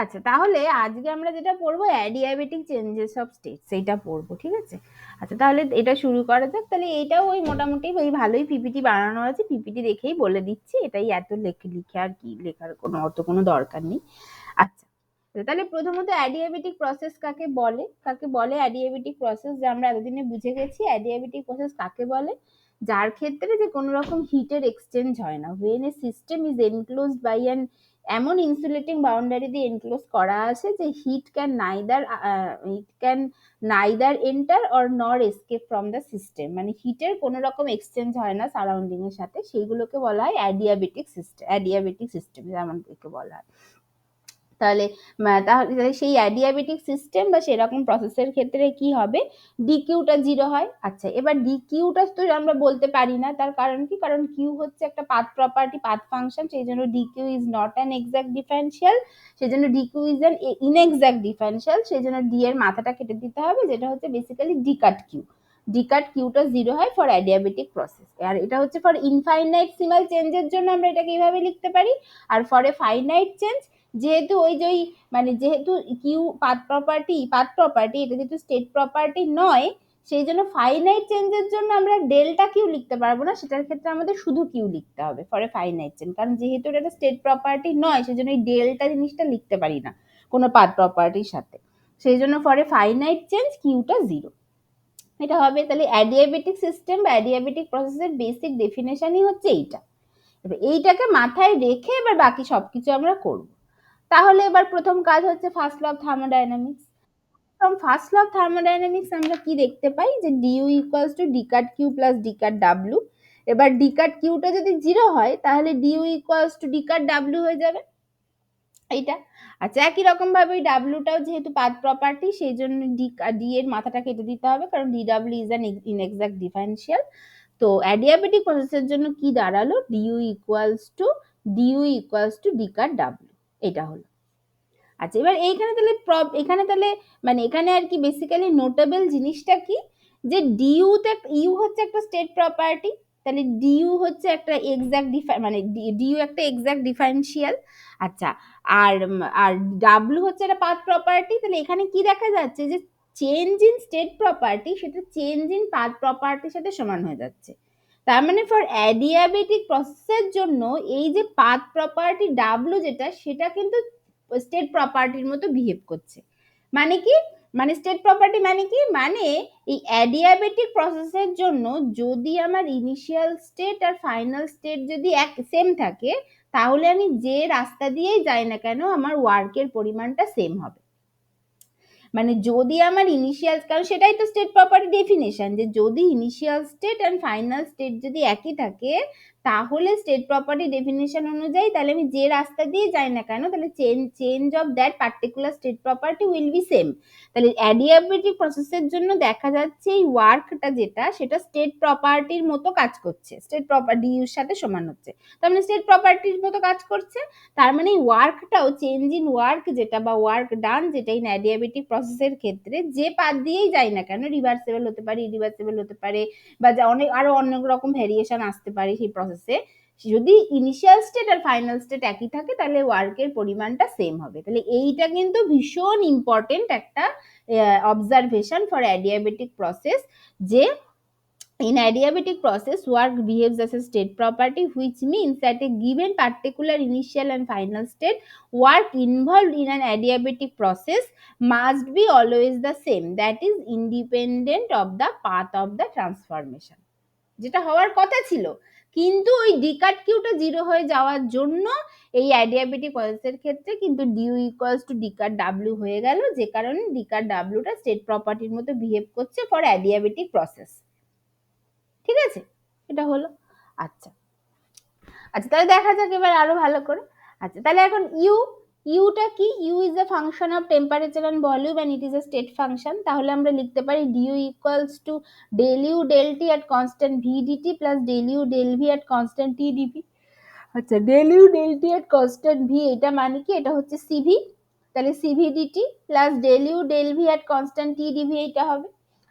আচ্ছা, তাহলে আজকে আমরা যেটা পড়বো অ্যাডিয়াবেটিক চেঞ্জেস অফ স্টেট, সেইটা পড়বো, ঠিক আছে। আচ্ছা, তাহলে এটা শুরু করা যাক। তাহলে এটাও ওই মোটামুটি ওই ভালোই পিপিটি বানানো আছে, পিপিটি দেখেই বলে দিচ্ছি, এটাই এত লিখে আর কি লেখার কোনো দরকার নেই। আচ্ছা, তাহলে প্রথমত অ্যাডিয়াবেটিক প্রসেস কাকে বলে? অ্যাডিয়াবেটিক প্রসেস, যে আমরা এতদিনে বুঝে গেছি অ্যাডিয়াবেটিক প্রসেস কাকে বলে, যার ক্ষেত্রে যে কোনো রকম হিটের এক্সচেঞ্জ হয় না। when a system is enclosed by an এমন ইনসুলেটিং বাউন্ডারি দিয়ে এনক্লোজ করা আছে যে heat can neither enter or nor escape from the system, মানে হিটের কোনো রকম এক্সচেঞ্জ হয় না সারাউন্ডিং এর সাথে, সেইগুলোকে বলা হয় অ্যাডিয়াবেটিক সিস্টেম যেমন বলা হয়। তাহলে সেই অ্যাডিয়াবেটিক সিস্টেম বা সেরকম প্রসেসের ক্ষেত্রে কি হবে, ডিকিউটা 0 হয়। আচ্ছা, এবার ডিকিউটা তো আমরা বলতে পারি না, তার কারণ কি? কারণ কিউ হচ্ছে একটা পাথ প্রপার্টি, পাথ ফাংশন, সেই জন্য DQ is not an exact differential, সেই জন্য DQ is an inexact differential, সেই জন্য ডি এর মাথাটা কেটে দিতে হবে, যেটা হচ্ছে বেসিক্যালি ডিকাট কিউটা 0 হয় ফর অ্যাডিয়াবেটিক প্রসেস। আর এটা হচ্ছে ফর ইনফাইনাইট সিমাল চেঞ্জের জন্য আমরা এটাকে এইভাবে লিখতে পারি। আর ফর এ ফাইনাইট চেঞ্জ, যেহেতু যেহেতু কিউ পাথ প্রপার্টি এটা যেহেতু স্টেট প্রপার্টি নয়, সেই জন্য ফাইনাইট চেঞ্জের জন্য আমরা ডেল্টা কিউ লিখতে পারবো না, সেটার ক্ষেত্রে আমাদের শুধু কিউ লিখতে হবে ফর এ ফাইনাইট চেঞ্জ, কারণ যেহেতু এটা স্টেট প্রপার্টি নয়, সেই জন্য এই ডেল্টা জিনিসটা লিখতে পারি না কোনো পাথ প্রপার্টির সাথে, সেই জন্য ফর এ ফাইনাইট চেঞ্জ কিউটা 0 এটা হবে। তাহলে অ্যাডিয়াবেটিক সিস্টেম বা অ্যাডিয়াবেটিক প্রসেসের বেসিক ডেফিনেশনই হচ্ছে এইটা। এবার এইটাকে মাথায় রেখে এবার বাকি সবকিছু আমরা করব। তাহলে এবার প্রথম কাজ হচ্ছে first law of thermodynamics. From first law of thermodynamics আমরা কি দেখতে পাই, যে du equals to d cut q plus d cut ডাব্লিউ। এবার ডিকাট কিউটা যদি 0 হয় তাহলে ডিউ ইকুয়ালস টু ডিকাট ডাব্লিউ হয়ে যাবে এইটা। আচ্ছা, একই রকম ভাবে ওই ডাব্লিউটাও যেহেতু পাথ প্রপার্টি, সেই জন্য ডি এর মাথাটা কেটে দিতে হবে, কারণ D W is an inexact differential. তো অ্যাডিয়াবেটিক প্রসেসের জন্য কি দাঁড়ালো, d U equals to d cut W, এটা হলো। আচ্ছা, এবার এখানে তাহলে মানে এখানে আর কি বেসিক্যালি নোটেবল জিনিসটা কি, যে ইউ হচ্ছে একটা স্টেট প্রপার্টি, তাহলে ডিইউ হচ্ছে একটা এক্সাক্ট ডিইউ একটা এক্সাক্ট ডিফারেন্সিয়াল। আচ্ছা, আর আর ডাব্লিউ হচ্ছে একটা পাথ প্রপার্টি, তাহলে এখানে কি দেখা যাচ্ছে, যে চেঞ্জ ইন স্টেট প্রপার্টি সেটা চেঞ্জ ইন পাথ প্রপার্টির সাথে সমান হয়ে যাচ্ছে। তার মানে ফর অ্যাডিয়াবেটিক প্রসেসের জন্য এই যে পাথ প্রপার্টি ডাব্লিউ যেটা, সেটা কিন্তু স্টেট প্রপার্টির মতো বিহেভ করছে। মানে কি? মানে স্টেট প্রপার্টি মানে কি? মানে এই অ্যাডিয়াবেটিক প্রসেসের জন্য যদি আমার ইনিশিয়াল স্টেট আর ফাইনাল স্টেট যদি সেম থাকে, তাহলে আমি যে রাস্তা দিয়েই যাই না কেন আমার ওয়ার্কের পরিমাণটা সেম হবে। মানে যদি আমার ইনিশিয়াল, কারণ সেটাই তো স্টেট প্রপার্টি ডেফিনেশন, যে যদি initial state and final state যদি একই থাকে, তাহলে স্টেট প্রপার্টি ডেফিনেশন অনুযায়ী তাহলে আমি যে রাস্তা দিয়ে যাই না কেন, তাহলে change of that particular state property will be same. তাহলে অ্যাডিয়াবেটিক প্রসেসের জন্য দেখা যাচ্ছে এই ওয়ার্কটা যেটা, সেটা স্টেট প্রপার্টির মতো কাজ করছে, স্টেট প্রপার্টি ইউর সাথে সমান হচ্ছে, তার মানে স্টেট প্রপার্টির মতো কাজ করছে। তার মানে ওয়ার্কটাও চেঞ্জ ইন ওয়ার্ক যেটা বা ওয়ার্ক ডান যেটা ইন অ্যাডিয়াবেটিক প্রসেসের ক্ষেত্রে যে পাথ দিয়েই যাই না কেন, রিভার্সেবল হতে পারে, ইরিভার্সেবল হতে পারে, বা আরো অনেক রকম ভেরিয়েশন আসতে পারে সেই প্রসেসে, যদি ইনিশিয়াল স্টেট আর ফাইনাল স্টেট একই থাকে তাহলে ওয়ার্কের পরিমাণটা সেম হবে। তাহলে এইটা কিন্তু ভীষণ ইম্পর্টেন্ট একটা অবজারভেশন ফর অ্যাডিয়াবেটিক প্রসেস, যে in adiabatic process work behaves as a state property, which means that a given particular initial and final state work involved in an adiabatic process must be always the same, that is independent of the path of the transformation, যেটা হওয়ার কথা ছিল। কিন্তু ওই D-cut কিউটা 0 হয়ে যাওয়ার জন্য এই অ্যাডিয়াবেটিক প্রসেসের ক্ষেত্রে কিন্তু ডিউ ইকুয়ালস টু ডিকাট ডাব্লিউ হয়ে গেল, যে কারণে ডিকাট ডাব্লিউটা স্টেট প্রপার্টির মতো বিহেভ করছে ফর অ্যাডিয়াবেটিক প্রসেস। ঠিক আছে, এটা হলো। আচ্ছা আচ্ছা, তাহলে দেখা যাক এবার আরো ভালো করে। আচ্ছা, তাহলে এখন ইউটা কি? U is a function of temperature and volume and it is a state function. তাহলে আমরা লিখতে পারি d U equals to del U del T at constant V DT plus del U del V at constant T DV. আচ্ছা, del U del T at constant V, এটা মানে কি? এটা হচ্ছে সিভি, তাহলে C V DT plus del U del V at constant T DV, এটা হবে।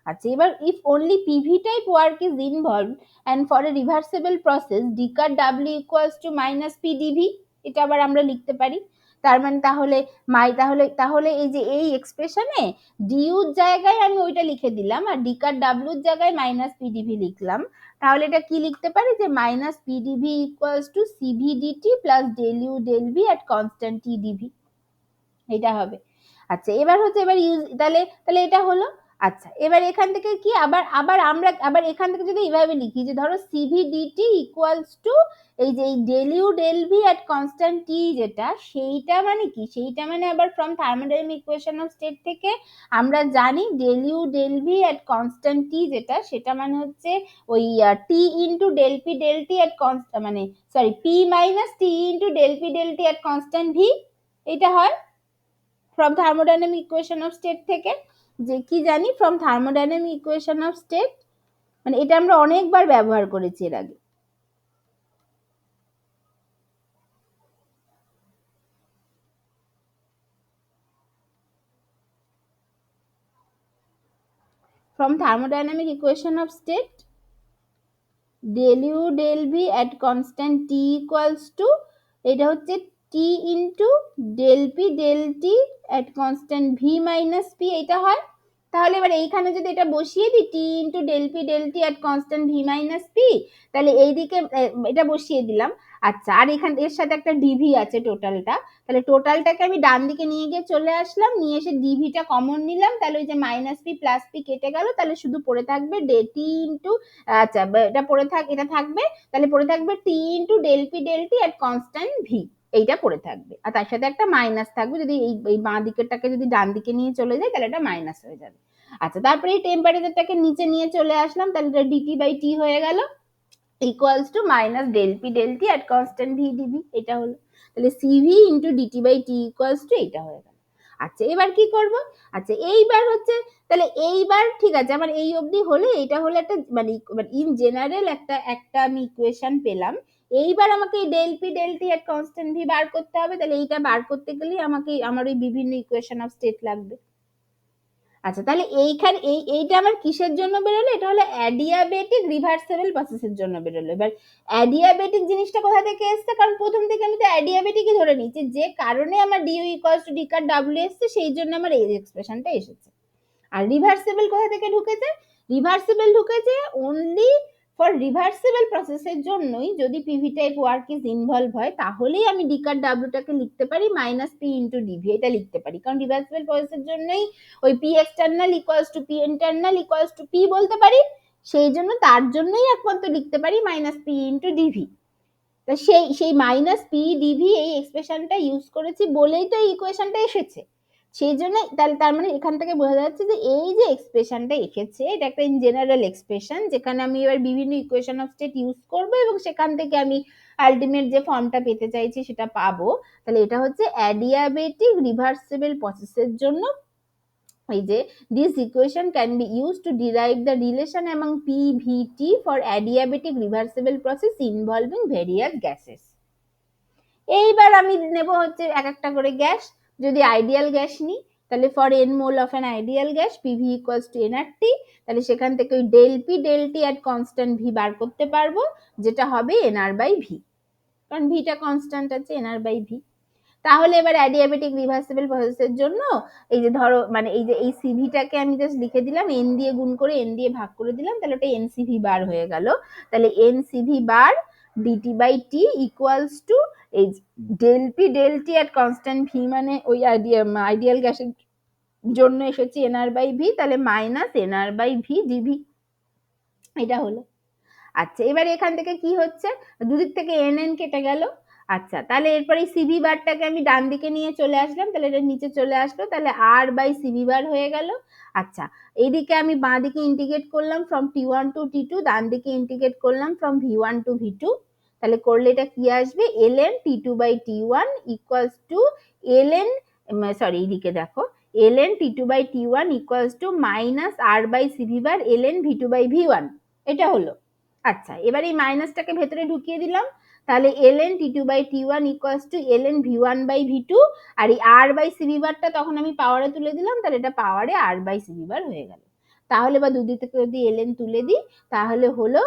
আচ্ছা, এবার if only PV type work is involved and for a reversible process d cut W equals to minus P dV, এটা আবার আমরা লিখতে পারি। তার মানে তাহলে তাহলে এই যে এই এক্সপ্রেশনে ডিউর জায়গায় আমি ওইটা লিখে দিলাম আর ডি কাট ডাব্লিউর জায়গায় মাইনাস পিডিভি লিখলাম। তাহলে এটা কি লিখতে পারি যে minus PdV equals to CV DT plus del U del V at constant T DV, এটা হবে। আচ্ছা এবার হচ্ছে এবার ইউজ তাহলে তাহলে এটা হলো। আচ্ছা এবার এখান থেকে কি আবার আবার আমরা আবার এখান থেকে যদি এইভাবে লিখি যে ধরো সিভি ডিটি ইকুয়ালস টু এই যে এই del U del V at constant T, যেটা সেইটা মানে কি, সেইটা মানে আবার from thermodynamic equation of state থেকে আমরা জানি del U del V at constant T, যেটা সেটা মানে হচ্ছে ওই T into del P del T at constant মানে sorry P minus T into del P del T at constant V, এটা হয় from thermodynamic equation of state থেকে। যে কি জানি from thermodynamic equation of state, মানে এটা আমরা অনেকবার ব্যবহার করেছি এর আগে। From thermodynamic equation of state del U del V at constant T equals to এটা হচ্ছে T into del P del T at constant V minus P, এটা হয়। তাহলে এবার এইখানে যদি এটা বসিয়ে দিই T into del P del T at constant V minus P, তাহলে এইদিকে এটা বসিয়ে দিলাম। আচ্ছা আর এখানে এর সাথে একটা ডিভি আছে টোটালটা, তাহলে টোটালটাকে আমি ডান দিকে নিয়ে গিয়ে চলে আসলাম, নিয়ে এসে ডিভিটা কমন নিলাম, তাহলে ওই যে মাইনাস পি প্লাস পি কেটে গেল, তাহলে শুধু পড়ে থাকবে টি ইন্টু আচ্ছা এটা পড়ে এটা থাকবে, তাহলে পড়ে থাকবে T into del P del T at constant V, এইটা পড়ে থাকবে। আর তার সাথে একটা মাইনাস থাকবে, যদি এই বাঁ দিকেরটাকে যদি ডান দিকে নিয়ে চলে যায় তাহলে এটা মাইনাস হয়ে যাবে। আচ্ছা তারপরে এই টেম্পারেচারটাকে নিচে নিয়ে চলে আসলাম, তাহলে এটা ডিটি বাই টি হয়ে গেল equals to minus del P del T at constant V dV, এটা হলো। তাহলে CV into DT by T equals to এটা হয়ে গেল। আচ্ছা এবার কি করব, আচ্ছা এইবার হচ্ছে তাহলে এইবার ঠিক আছে আমার এই অবধি হলে এটা হলো একটা মানে ইন জেনারেল একটা একটা আমি ইকুয়েশন পেলাম। এইবার আমাকে এই del P del T at constant V বার করতে হবে, তাহলে এইটা বার করতে গেলে আমাকে আমার ওই বিভিন্ন ইকুয়েশন অফ স্টেট লাগবে। আচ্ছা তাহলে এইখানে এইটা আমার কিসের জন্য বেরোলো, এটা হলো অ্যাডিয়াবেটিক রিভার্সেবল প্রসেসের জন্য বেরোলো। এবার অ্যাডিয়াবেটিক জিনিসটা কোথা থেকে এসছে, কারণ প্রথম থেকে আমি তো অ্যাডিয়াবেটিকই ধরে নিচ্ছি, যে কারণে আমার dU equals to D cut W এসছে সেই জন্য আমার এই এক্সপ্রেশনটা এসেছে। আর রিভার্সেবল কোথা থেকে ঢুকেছে, রিভার্সেবল ঢুকেছে অনলি ফর রিভার্সেবল প্রসেসের জন্যই, যদি PV type work is involve হয় তাহলেই আমি ডি কাট ডাব্লিউটাকে লিখতে পারি মাইনাস পি ইন্টু ডিভি, এটা লিখতে পারি, কারণ রিভার্সেবল প্রসেসের জন্যই ওই P external equals to P internal equals to P বলতে পারি, সেই জন্য তার জন্যই একমাত্র লিখতে পারি মাইনাস পি ইন্টু ডিভি। তা সেই সেই মাইনাস পি ডিভি এই এক্সপ্রেশনটা ইউজ করেছি বলেই তো এই ইকুয়েশনটা এসেছে, সেই জন্য তাহলে তার মানে এখান থেকে বোঝা যাচ্ছে যে এই যে এক্সপ্রেশনটা এসেছে এটা একটা ইন জেনারেল এক্সপ্রেশন, যেখানে আমি এবার বিভিন্ন ইকুয়েশন অফ স্টেট ইউজ করব এবং সেখান থেকে আমি আলটিমেট যে ফর্মটা পেতে চাইছি সেটা পাবো। তাহলে এটা হচ্ছে অ্যাডিয়াবেটিক রিভার্সিবল প্রসেসের জন্য এই যে this equation can be used to derive the relation among PVT for adiabatic reversible process involving various gases। এইবার আমি নেব হচ্ছে এক একটা করে গ্যাস, যদি আইডিয়াল গ্যাস নিই তাহলে for n mole of an ideal gas PV equals to nRT, তাহলে সেখান থেকে ওই del P del T at constant V বার করতে পারবো, যেটা হবে nR বাই ভি, কারণ ভিটা কনস্ট্যান্ট আছে nR বাই ভি। তাহলে এবার অ্যাডিয়াবেটিক রিভার্সিবল প্রসেসের জন্য এই যে ধরো মানে এই যে এই সিভিটাকে আমি জাস্ট লিখে দিলাম, এন দিয়ে গুণ করে এন দিয়ে ভাগ করে দিলাম, তাহলে ওটা এনসিভি বার হয়ে গেল। তাহলে nCV bar dT by T equals to এই del P del T at constant V, মানে ওই আইডিয়াল গ্যাসের জন্য এসেছি এনআর বাই ভি, তাহলে minus NR by V dV, এটা হলো। আচ্ছা এবার এখান থেকে কি হচ্ছে, দুদিক থেকে এন এন কেটে গেল। আচ্ছা তাহলে এরপরে সিভি বারটাকে আমি ডান দিকে নিয়ে চলে আসলাম, তাহলে এটা নিচে চলে আসলো, তাহলে আর বাই সিভি বার হয়ে গেল। আচ্ছা এইদিকে আমি বাঁ দিকে ইন্টিগ্রেট করলাম from T one to T two, ডান দিকে ইন্টিগ্রেট করলাম from V one to V two, তাহলে করলে এটা কি আসবে L N T two by T one equals to L N sorry এইদিকে দেখো L N T two by T one equals to minus R by CV bar L N V two by V one, এটা হলো। আচ্ছা এবার এই মাইনাসটাকে ভেতরে ঢুকিয়ে দিলাম, তাহলে ln t2 by t1 equals to ln v1 by v2, আর এই r বাই cv বারটা তখন আমি পাওয়ারে তুলে দিলাম, তাহলে এটা পাওয়ারে r বাই cv বার হয়ে গেল। তাহলে বা দুদিক থেকে যদি ln তুলে দিই তাহলে হলো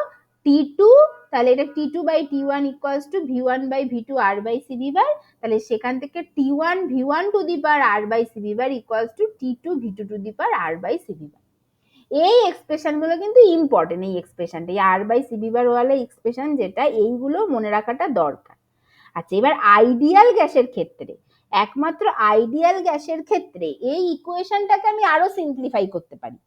T2, তাহলে এটা T2 by T1 equals to V1 by V2 R by CV বার, তাহলে সেখান থেকে T1 V1 to the power R by CV bar equals to T2 V2 to the power R by CV bar. এই expression গুলো কিন্তু important, এই এক্সপ্রেশনটা আর by CV বার ওয়ালা expression যেটা, এইগুলো মনে রাখাটা দরকার। আচ্ছা, এবার আইডিয়াল গ্যাসের ক্ষেত্রে, একমাত্র আইডিয়াল গ্যাসের ক্ষেত্রে এই ইকুয়েশনটাকে আমি আরো সিম্পলিফাই করতে পারি।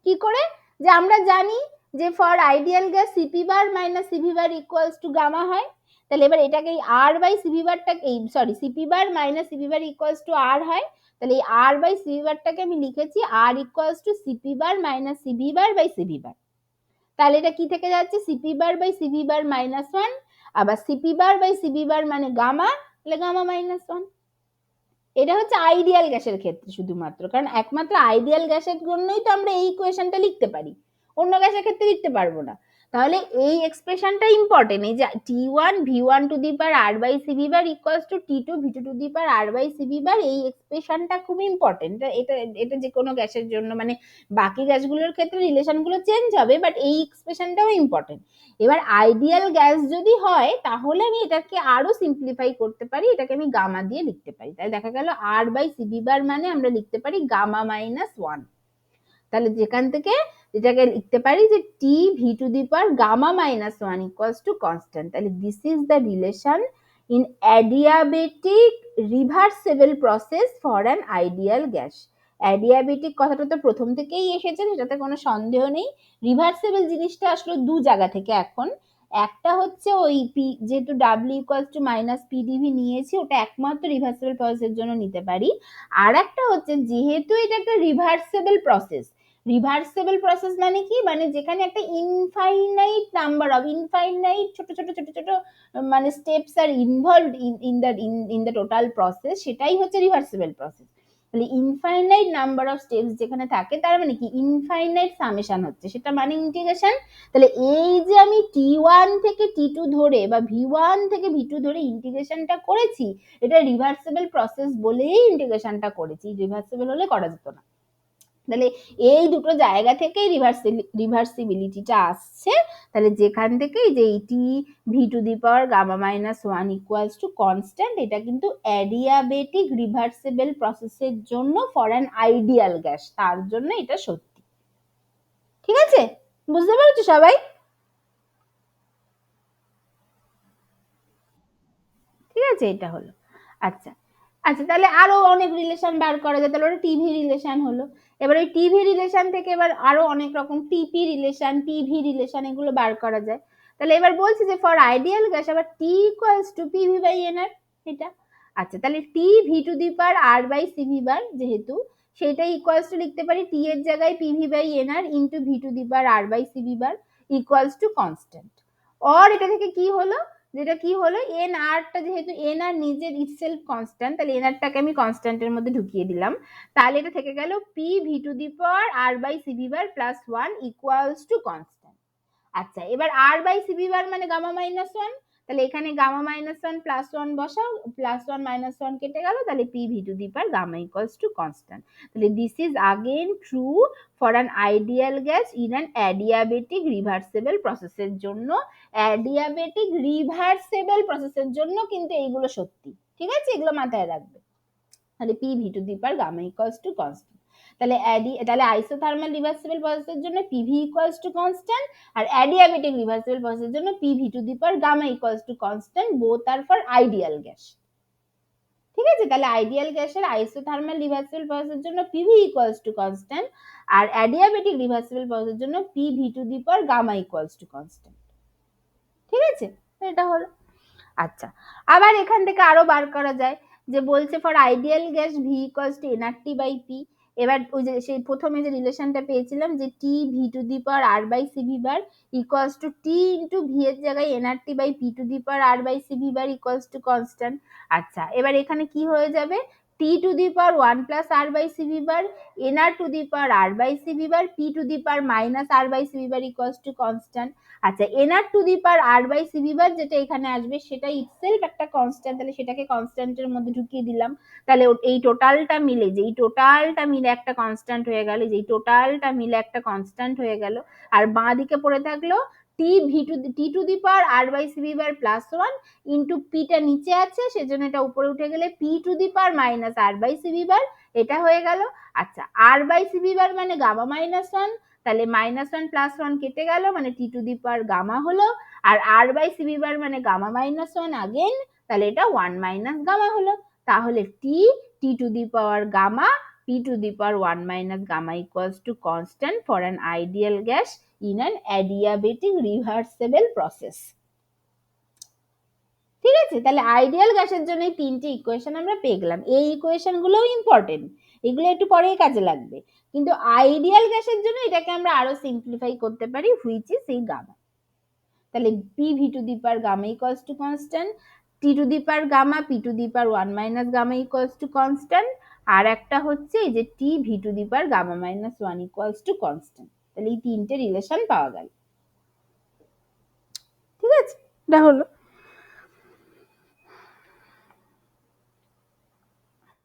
কি করে? যে আমরা জানি যে for ideal gas CP bar minus CV bar equals to gamma হয়, তাহলে এবার এটাকে আর বাই সিভি বারটাকে CP bar minus CV bar equals to R হয়, তাহলে এই আর বাই সিভি বারটাকে আমি লিখেছি R equals to CP bar minus CV bar by CV bar. তাহলে এটা কি থেকে যাচ্ছে? CP bar by CV bar minus 1, আবার CP bar by CV bar মানে গামা, তাহলে গামা মাইনাস 1। এটা হচ্ছে আইডিয়াল গ্যাসের ক্ষেত্রে শুধুমাত্র, কারণ একমাত্র আইডিয়াল গ্যাসের জন্যই তো আমরা এই ইকুয়েশনটা লিখতে পারি, অন্য গ্যাসের ক্ষেত্রে লিখতে পারবো না। তাহলে এই এক্সপ্রেশনটা ইম্পর্টেন্ট, এই যে T1 V1 to the power R by CV bar equals to T2 V2 to the power R by CV bar, এই এক্সপ্রেশনটা খুব ইম্পর্টেন্ট। এটা এটা যে কোনো গ্যাসের জন্য, মানে বাকি গ্যাসগুলোর ক্ষেত্রে রিলেশনগুলো চেঞ্জ হবে, বাট এই এক্সপ্রেশনটাও ইম্পর্টেন্ট। এবার আইডিয়াল গ্যাস যদি হয় তাহলে আমি এটাকে আরো সিম্পলিফাই করতে পারি, এটাকে আমি গামা দিয়ে লিখতে পারি। তাই দেখা গেল আর বাই সিবি বার মানে আমরা লিখতে পারি গামা মাইনাস 1। তাহলে যেখান থেকে এটাকে লিখতে পারি যে T V to the power gamma minus 1 equals to constant. তাহলে this is the relation in adiabatic reversible process for an ideal gas. Adiabatic কথাটা তো প্রথম থেকেই এসেছে, সেটাতে কোনো সন্দেহ নেই। রিভার্সেবল জিনিসটা আসলে দু জায়গা থেকে এখন, একটা হচ্ছে ওই পি, যেহেতু W equals to minus PDV নিয়েছি, ওটা একমাত্র রিভার্সেবল প্রসেসের জন্য নিতে পারি। আর একটা হচ্ছে যেহেতু এটা একটা রিভার্সেবল প্রসেস, রিভার্সেবল প্রসেস মানে কি, মানে যেখানে একটা ইনফাইনাইট নাম্বার অফ ইনফাইনাইট ছোট ছোট ছোট ছোট মানে steps R involved in the total process, সেটাই হচ্ছে রিভার্সেবল প্রসেস। তাহলে ইনফাইনাইট নাম্বার অফ স্টেপস যেখানে থাকে, তার মানে কি ইনফাইনাইট সামেশন হচ্ছে, সেটা মানে ইন্টিগ্রেশন। তাহলে এই যে আমি T1 থেকে T2 ধরে বা V1 থেকে V2 ধরে ইন্টিগ্রেশনটা করেছি, এটা রিভার্সেবল প্রসেস বলেই ইন্টিগ্রেশনটা করেছি, রিভার্সেবল হলে করা যেত না। তাহলে এই দুটো জায়গা থেকেই রিভার্সিবিলিটিটা আসছে। তাহলে যেখান থেকে যে T V to the power gamma minus 1 equals to constant, এটা কিন্তু অ্যাডিয়াবেটিক রিভার্সেবল প্রসেসের জন্য ফর অ্যান আইডিয়াল গ্যাস, তার জন্য এটা সত্যি। ঠিক আছে, বুঝতে পারছো সবাই? ঠিক আছে, এটা হলো। আচ্ছা আচ্ছা, তাহলে আরো অনেক রিলেশন বার করা যায়। তাহলে ওটা টিভি রিলেশন হলো। এবার ওই টিভি রিলেশন থেকে এবার আরো অনেক রকম টিপি রিলেশন, টিভি রিলেশন, এগুলো বার করা যায়। তাহলে এবার বলছি যে ফর আইডিয়াল গ্যাস আবার T equals to PV by NR, এটা। আচ্ছা, তাহলে T V to the power R by CV bar যেহেতু, সেটা ইকুয়ালস টু লিখতে পারি টি এর জায়গায় PV by NR into V to the power R by CV bar equals to constant. Or এটা থেকে কি হলো, যেটা কি হলো এন আরটা, যেহেতু এন আর নিজের ইটসেলফ কনস্ট্যান্ট, তাহলে এন আরটাকে আমি কনস্ট্যান্টের মধ্যে ঢুকিয়ে দিলাম। তাহলে এটা থেকে গেল P V to the power R by CV bar plus 1 equals to constant. আচ্ছা, এবার আর বাই সিভি বার মানে গামা মাইনাস 1, তাহলে এখানে গামা মাইনাস 1 প্লাস 1 বসাও, প্লাস 1 মাইনাস 1 কেটে গেল, তাহলে P V to the power gamma equals to constant. তাহলে this is again true for an ideal gas in an adiabatic reversible প্রসেসের জন্য। অ্যাডিয়াবেটিক রিভার্সেবল প্রসেসের জন্য কিন্তু এইগুলো সত্যি। ঠিক আছে, এগুলো মাথায় রাখবে। তাহলে P V to the power gamma equals to constant. তাহলে আইসোথার্মাল রিভার্সিবল প্রসেসের জন্য পিভি ইকুয়ালস টু কনস্ট্যান্ট, আর অ্যাডিয়াবেটিক রিভার্সিবল প্রসেসের জন্য PV to the power gamma equals to constant, both are for ideal gas. ঠিক আছে, তাহলে আইডিয়াল গ্যাসের আইসোথার্মাল রিভার্সিবল প্রসেসের জন্য পিভি ইকুয়ালস টু কনস্ট্যান্ট, আর অ্যাডিয়াবেটিক রিভার্সিবল প্রসেসের জন্য PV to the power gamma equals to constant. ঠিক আছে, এটা হলো। আচ্ছা, আবার এখান থেকে আরো বার করা যায়, যে বলছে for ideal gas V equals to NRT by P. এবার ওই যে সেই প্রথমে যে রিলেশনটা পেয়েছিলাম যে T V to the power R by CV bar equals to T into V এর জায়গায় NRT by P to the power R by CV bar equals to constant. আচ্ছা, এবার এখানে কি হয়ে যাবে, T to the power 1 plus R by CV bar NR to the power R by CV bar P to the power minus R by CV bar equals to constant. আচ্ছা, NR to the power R by CV bar যেটা এখানে আসবে সেটা itself একটা constant, তাহলে সেটাকে কনস্ট্যান্টের মধ্যে ঢুকিয়ে দিলাম। তাহলে এই টোটালটা মিলে, যেই টোটালটা মিলে একটা কনস্ট্যান্ট হয়ে গেল, যেই টোটালটা মিলে একটা কনস্ট্যান্ট হয়ে গেল, আর বাঁ দিকে পড়ে থাকলো T to the power R by CV bar plus 1 into পিটা নিচে আছে সেজন্য এটা উপরে উঠে গেলে P to the power minus R by CV bar, এটা হয়ে গেল। আচ্ছা, আর বাই সিভি বার মানে গামা মাইনাস 1, তাহলে -1 + 1 কেটে গেল, মানে T to the power gamma হলো। আর আর বাই সিভি বার মানে গামা -1 আগেন, তাহলে এটা 1 মাইনাস গামা হলো। তাহলে T to the power gamma p to the power 1 minus gamma equals to constant for an ideal gas in an adiabatic reversible process. ঠিক আছে, তাহলে ideal গ্যাসের জন্য এই তিনটি ইকুয়েশন আমরা পেয়ে গেলাম। এই ইকুয়েশন গুলোও ইম্পর্টেন্ট, এগুলো একটু পরেই কাজে লাগবে, কিন্তু আইডিয়াল গ্যাসের জন্য এটাকে আমরা আরো সিম্পলিফাই করতে পারি, হুইচ ইজ এই গামা। তাহলে pv to the power gamma equals to constant, t to the power gamma p to the power 1 minus gamma equals to constant, আর একটা হচ্ছে এই যে t v to the power gamma minus 1 equals to constant। তাহলে এই তিনটে relation পাওয়া গেল। ঠিক আছে, এটা হলো।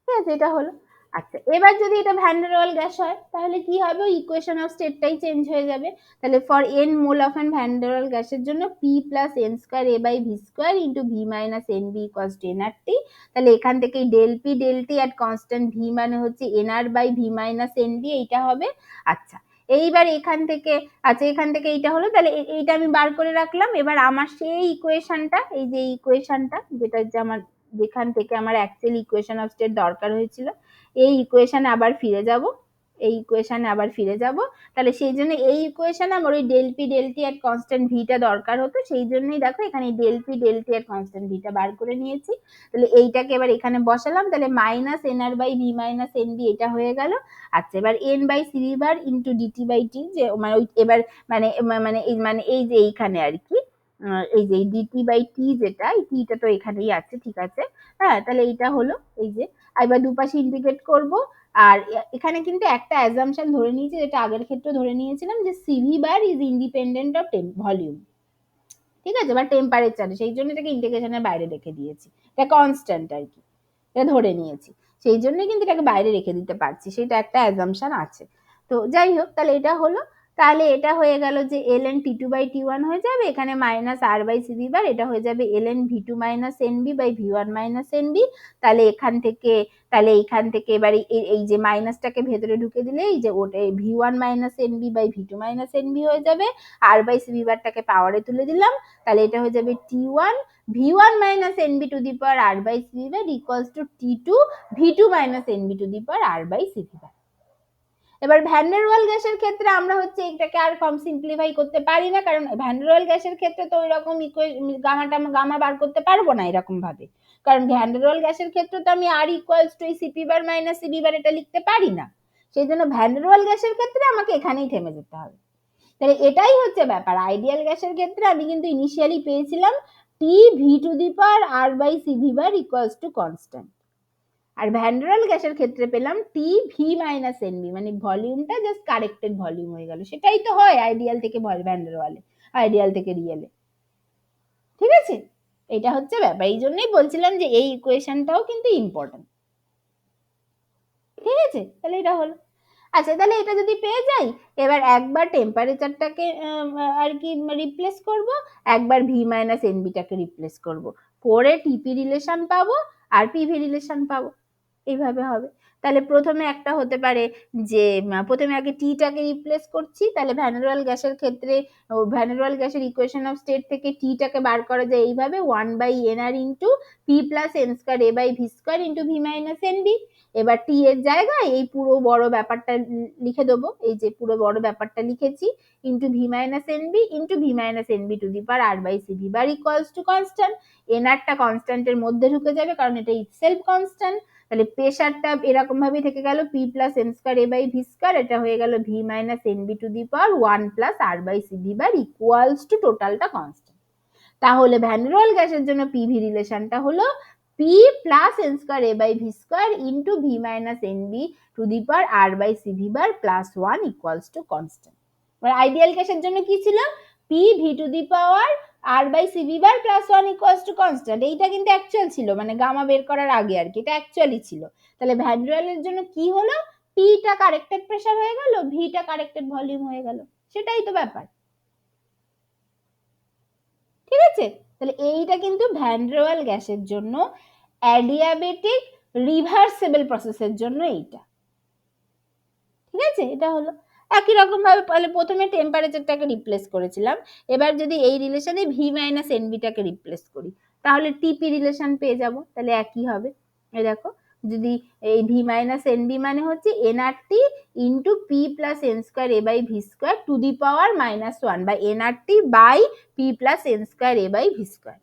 ঠিক আছে, এটা হলো। আচ্ছা, এবার যদি এটা ভ্যান ডার ওয়াল গ্যাস হয় তাহলে কি হবে, ইকুয়েশন অফ স্টেটটাই চেঞ্জ হয়ে যাবে। তাহলে for n mole of an van der ওয়াল গ্যাসের জন্য p plus n square a by v square into v minus nb equals to nRT। তাহলে এখান থেকে del p del t at constant v মানে হচ্ছে nr by v minus nb, এইটা হবে। আচ্ছা, এইবার এখান থেকে, আচ্ছা এখান থেকে এইটা হলো, তাহলে এইটা আমি বার করে রাখলাম। এবার আমার সেই ইকুয়েশনটা, এই যে ইকুয়েশনটা যেটা যে আমার, যেখান থেকে আমার অ্যাকচুয়ালি ইকুয়েশন অফ স্টেট দরকার হয়েছিল, এই ইকুয়েশনে আবার ফিরে যাব, এই ইকুয়েশনে আবার ফিরে যাব। তাহলে সেই জন্য এই ইকুয়েশনে আমার ওই del P del T at constant ভিটা দরকার হতো, সেই জন্যই দেখো এখানে del P del T at constant ভিটা বার করে নিয়েছি। তাহলে এইটাকে এবার এখানে বসালাম, তাহলে minus NR by V minus N B, এটা হয়ে গেল। আচ্ছা, এবার N by CV bar into DT by T, যে মানে এবার মানে মানে এই যে এইখানে আর কি, এই যে ডিটি বাই টি, যেটা এই টিটা তো এখানেই আছে, ঠিক আছে। হ্যাঁ, তাহলে এইটা হলো, এই যে এবার দুপাশে ইন্টিগ্রেট করব। আর এখানে কিন্তু একটা অ্যাজাম্পশন ধরে নিয়েছি, যেটা আগের ক্ষেত্রে ধরে নিয়েছিলাম, যে CV bar is independent of volume. ঠিক আছে, বা টেম্পারেচার, সেই জন্য এটাকে ইন্টিগ্রেশনের বাইরে রেখে দিয়েছি, এটা কনস্ট্যান্ট আর কি, এটা ধরে নিয়েছি, সেই জন্যই কিন্তু এটাকে বাইরে রেখে দিতে পারছি, সেটা একটা অ্যাজাম্পশন আছে। তো যাই হোক, তাহলে এটা হলো। তাহলে এটা হয়ে গেল যে ln t2 বাই t1 হয়ে যাবে, এখানে minus r by CV bar, এটা হয়ে যাবে ln v2 minus nb by v1 minus nb। তাহলে এখান থেকে, তাহলে এইখান থেকে এবার এই যে মাইনাসটাকে ভেতরে ঢুকে দিলে এই যে ওটা v1 minus nb by v2 minus nb হয়ে যাবে, r বাই সিভি বারটাকে পাওয়ারে তুলে দিলাম, তাহলে এটা হয়ে যাবে t1 v1 minus nb to the power r by cv bar equals to t2 v2 minus nb to the power r by cv bar। এবার ভ্যান ডার ওয়াল গ্যাসের ক্ষেত্রে আমরা হচ্ছে এটাকে আর কম সিম্পলিফাই করতে পারি না, কারণ ভ্যান ডার ওয়াল গ্যাসের ক্ষেত্রে তো ওইরকম গামা বার করতে পারবো না এরকম ভাবে, কারণ ভ্যান ডার ওয়াল গ্যাসের ক্ষেত্রে তো আমি R equals to CP bar minus CV bar এটা লিখতে পারি না, সেই জন্য ভ্যান ডার ওয়াল গ্যাসের ক্ষেত্রে আমাকে এখানেই থেমে যেতে হবে। তাহলে এটাই হচ্ছে ব্যাপার, আইডিয়াল গ্যাসের ক্ষেত্রে আমি কিন্তু ইনিশিয়ালি পেয়েছিলাম T V to the power R by CV bar equals to constant, আর ভ্যান ডার ওয়াল গ্যাসের ক্ষেত্রে পেলাম টি ভি মাইনাস এনবি, মানে ভলিউমটা জাস্ট কারেক্টেড ভলিউম হয়ে গেল, সেটাই তো হয় আইডিয়াল থেকে ভ্যান ডার ওয়ালে, আইডিয়াল থেকে রিয়েলে। ঠিক আছে, এটা হচ্ছে ব্যাপার, এই জন্যই বলছিলাম যে এই ইকুয়েশনটাও কিন্তু ইম্পর্টেন্ট। ঠিক আছে, তাহলে এটা হলো। আচ্ছা, তাহলে এটা যদি পেয়ে যাই, এবার একবার টেম্পারেচারটাকে আর কি রিপ্লেস করব, একবার ভি মাইনাস এনবিটাকে রিপ্লেস করব, করে টিপি রিলেশন পাবো আর পিভি রিলেশন পাবো, এইভাবে হবে। তাহলে প্রথমে একটা হতে পারে যে প্রথমে আগে টিটাকে রিপ্লেস করছি, তাহলে ভ্যান ডার ওয়াল গ্যাসের ক্ষেত্রে ভ্যান ডার ওয়াল গ্যাসের ইকুয়েশন অফ স্টেট থেকে টিটাকে বার করা যায় এইভাবে, 1 by NR into P plus n square A by V square into V minus nb. এবার টি এর জায়গায় এই পুরো বড় ব্যাপারটা লিখে দেবো, এই যে পুরো বড় ব্যাপারটা লিখেছি, into V minus NB into V minus NB to the power R by CV bar equals to constant. এনআরটা কনস্ট্যান্টের মধ্যে ঢুকে যাবে কারণ এটা ইটসেলফ কনস্ট্যান্ট। তাহলে প্রেসারটা এরকম ভাবে থেকে গেল P plus n square A by V square, এটা হয়ে গেল V minus NB to the power 1 plus R by CV bar equals to টোটালটা কনস্ট্যান্ট। তাহলে ভ্যান ডার ওয়াল গ্যাসের জন্য পিভি রিলেশনটা হলো P plus n square A by V square into V minus NB to the power R by CV bar plus 1 equals to constant. Ideal গ্যাসের জন্য কি ছিল, P V to the power R by CV bar plus 1 equals to constant, এইটা কিন্তু actual ছিল, মানে gamma বের করার আগে আর কি, এটা অ্যাকচুয়ালি ছিল। তাহলে ভ্যান ডার ওয়ালের জন্য কি হলো, পিটা কারেক্টেড প্রেসার হয়ে গেল, ভিটা কারেক্টেড ভলিউম হয়ে গেল, সেটাই তো ব্যাপার। ঠিক আছে, তাহলে এইটা কিন্তু ভ্যান ডার ওয়াল গ্যাসের জন্য, অ্যাডিয়াবেটিক রিভার্সেবল প্রসেসের জন্য এইটা। ঠিক আছে, এটা হলো একই রকম ভাবে প্রথমে টেম্পারেচারটাকে রিপ্লেস করেছিলাম, এবার যদি এই রিলেশনে ভি মাইনাস এনবিটাকে রিপ্লেস করি তাহলে টিপি রিলেশন পেয়ে যাব, তাহলে একই হবে। এই দেখো, যদি এই ভি মাইনাস এনবি মানে হচ্ছে NRT into P plus N square A by V square to the power -1 বা NRT by P plus N square A by V square.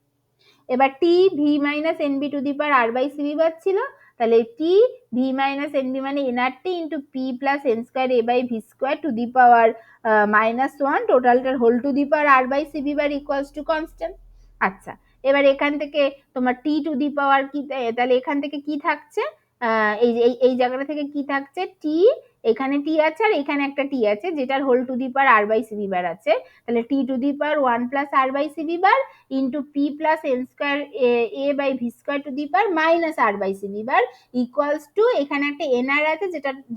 এবার T V minus NB to the power R by CV পাচ্ছিল, তাহলে T V minus NB মানে NRT into P plus N square A by V square to the power -1 টোটালটার whole to the power R by CV bar equals to constant. আচ্ছা, এবার এখান থেকে তোমার টি to the পাওয়ার কি, তাহলে এখান থেকে কি থাকছে, এই জায়গাটা থেকে কি থাকছে, টি, এখানে টি আছে আর এখানে একটা টি আছে যেটার whole to the power R by CV bar আছে, তাহলে T to the power 1 plus R by CV bar into P plus N square A by V square to the power minus R by CV bar equals to এখানে একটা NR আছে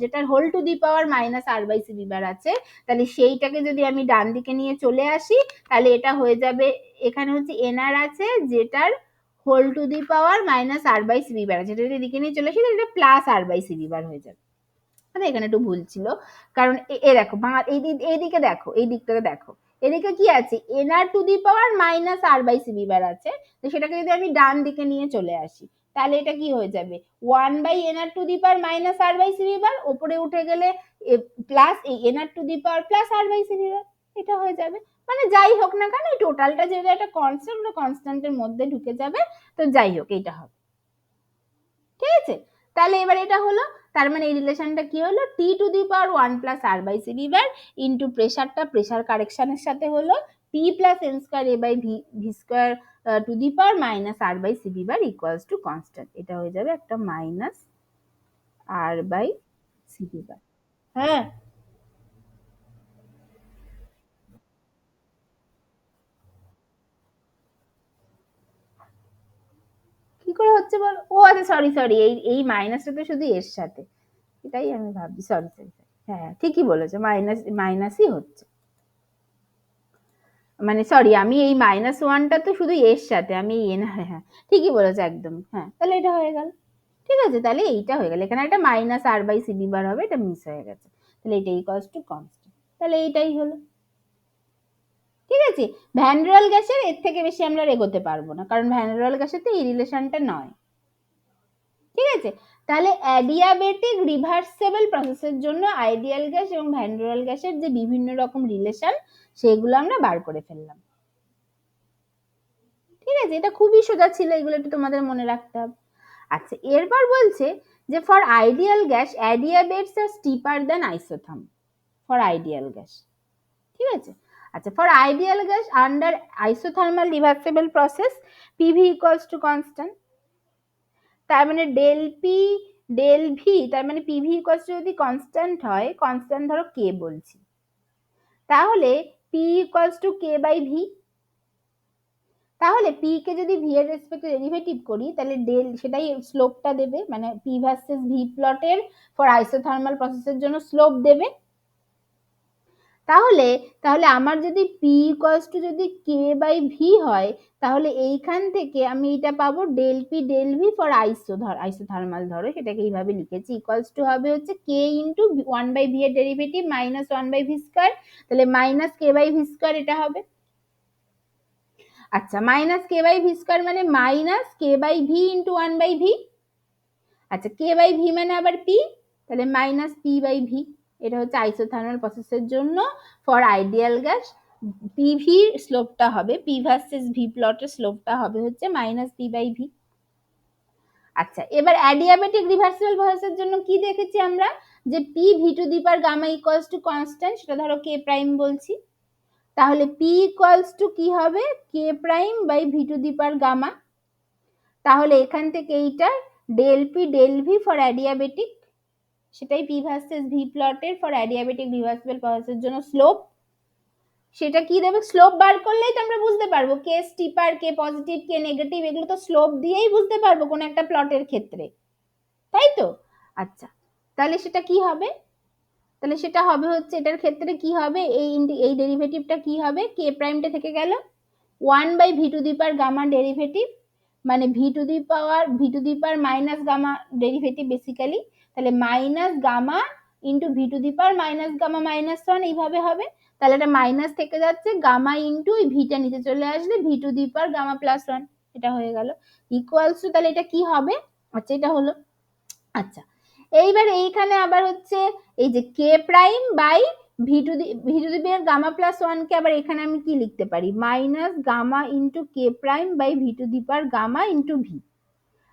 যেটার whole to the power minus R by CV bar আছে, তাহলে সেইটাকে যদি আমি ডান দিকে নিয়ে চলে আসি তাহলে এটা হয়ে যাবে, এখানে হচ্ছে এনআর আছে যেটার whole to the power minus R by CV bar আছে, এটা যদি এদিকে নিয়ে চলে আসি তাহলে এটা plus R by CV bar হয়ে যাবে। মানে এখানে একটু ভুল ছিল, কারণ এ দেখো এইদিকে দেখো, এই দিকটাকে দেখো, এদিকে কি আছে, NR to the power minus R by CV bar আছে, তো সেটাকে যদি আমি ডান দিকে নিয়ে চলে আসি তাহলে এটা কি হয়ে যাবে, 1 by NR to the power minus R by CV bar, ওপরে উঠে গেলে প্লাস এই NR to the power plus R by CV bar, এটা হয়ে যাবে। মানে যাই হোক না কেন এই টোটালটা যেহেতু একটা কনস্ট্যান্ট, কনস্ট্যান্টের মধ্যে ঢুকে যাবে, তো যাই হোক এটা হবে। ঠিক আছে, তাহলে এবার এটা হলো, তার মানে এই রিলেশনটা কি হলো, T to the power 1 plus R by CV bar into প্রেসারটা প্রেসার কারেকশনের সাথে হলো P plus N square A by V square to the power minus R by CV bar equals to constant, এটা হয়ে যাবে একটা minus R by CV bar. হ্যাঁ, কি করে হচ্ছে বল, ও আচ্ছা সরি সরি, এই মাইনাসটা তো শুধু এর সাথে, এটাই আমি ভাবছি, সরি সরি, হ্যাঁ ঠিকই বলেছো, মাইনাসই হচ্ছে, মানে সরি আমি এই -1টা তো শুধু এর সাথে, আমি এন, হ্যাঁ ঠিকই বলেছো একদম, হ্যাঁ তাহলে এটা হয়ে গেল। ঠিক আছে, তাহলে এইটা হয়ে গেল, এখানে একটা মাইনাস আর বাই সিবি বার হবে, এটা মিস হয়ে গেছে, তাহলে এটা ইকুয়ালস টু কনস্ট্যান্ট, তাহলে এইটাই হলো। ঠিক আছে, ভ্যান ডার ওয়াল গ্যাসের এর থেকে বেশি আমরা এগোতে পারবো না, কারণ ভ্যান ডার ওয়াল গ্যাসের তো এই রিলেশনটা নয়। ঠিক আছে, তাহলে অ্যাডিয়াবেটিক রিভার্সেবল প্রসেসের জন্য আইডিয়াল গ্যাস এবং ভ্যান ডার ওয়াল গ্যাসের যে বিভিন্ন রকম রিলেশন সেগুলো আমরা বার করে ফেললাম। ঠিক আছে, এটা খুবই সোজা ছিল, এগুলো একটু তোমাদের মনে রাখতে হবে। আচ্ছা, এরপর বলছে যে for ideal gas adiabats are steeper than isotherm, for ideal gas. ঠিক আছে, আচ্ছা for ideal gas under isothermal reversible process PV equals to constant, তার মানে ডেল পি ডেল ভি, তার মানে পিভি ইকুয়ালস টু যদি কনস্ট্যান্ট হয়, কনস্ট্যান্ট ধরো কে বলছি, তাহলে P equals to K by V, তাহলে পি কে যদি ভি এর রেসপেক্টে ডেরিভেটিভ করি তাহলে ডেল সেটাই স্লোপটা দেবে, মানে পি ভার্সেস ভি প্লটের ফর আইসোথার্মাল প্রসেসের জন্য স্লোপ দেবে। তাহলে তাহলে আমার যদি পি ইকুয়ালস টু যদি কে বাই ভি হয়, তাহলে এইখান থেকে আমি এটা পাবো del P del V for isothermal, ধরো সেটাকে এইভাবে লিখেছি, ইকুয়ালস টু হবে হচ্ছে কে ইন্টু 1 বাই ভি এর derivative minus 1 by V square, তাহলে minus K by V square এটা হবে। আচ্ছা, minus K by V square মানে minus K by V into 1 by V, আচ্ছা কে বাই ভি মানে আবার পি, তাহলে মাইনাস পি বাই ভি, এটা হচ্ছে আইসোথার্মাল প্রসেসের জন্য ফর আইডিয়াল গ্যাস পিভি স্লোপটা হবে, পি ভার্সেস ভি প্লটের স্লোপটা হবে হচ্ছে মাইনাস পি বাই ভি। আচ্ছা, এবার অ্যাডিয়াবেটিক রিভার্সিবল প্রসেসের জন্য কি দেখেছি আমরা, যে P V to the power gamma equals to constant, সেটা ধরো কে প্রাইম বলছি, তাহলে পি ইকুয়ালস টু কি হবে, K prime by V to the power gamma, তাহলে এখান থেকে এইটা del P del V for adiabatic, সেটাই পি ভার্সেস ভি প্লটের ফর অ্যাডিয়াবেটিক রিভার্সিবল প্রসেসের জন্য স্লোপ, সেটা কি দেবে, স্লোপ বার করলেই তো আমরা বুঝতে পারবো কে স্টিপার কে পজিটিভ কে নেগেটিভ, এগুলো তো স্লোপ দিয়েই বুঝতে পারবো কোন একটা প্লটের ক্ষেত্রে, তাই তো। আচ্ছা, তাহলে সেটা কি হবে, তাহলে সেটা হবে হচ্ছে এটার ক্ষেত্রে কি হবে, এই ডেরিভেটিভটা কি হবে, কে প্রাইমটা থেকে গেল, 1 by v to the power gamma derivative, মানে v to the power minus gamma derivative basically, তাহলে minus gamma into v to the power minus gamma minus 1 এইভাবে হবে। তাহলে এটা মাইনাস থেকে যাচ্ছে, গামা ইন্টু এই ভিটা নিচে চলে আসলে v to the power gamma plus 1, এটা হয়ে গেল ইকুয়ালস টু, তাহলে এটা কি হবে? আচ্ছা এটা হলো। আচ্ছা এইবার এইখানে আবার হচ্ছে এই যে K prime by V to the power gamma plus 1 K আবার এখানে আমি কি লিখতে পারি? Minus gamma into K prime by V to the power gamma into V.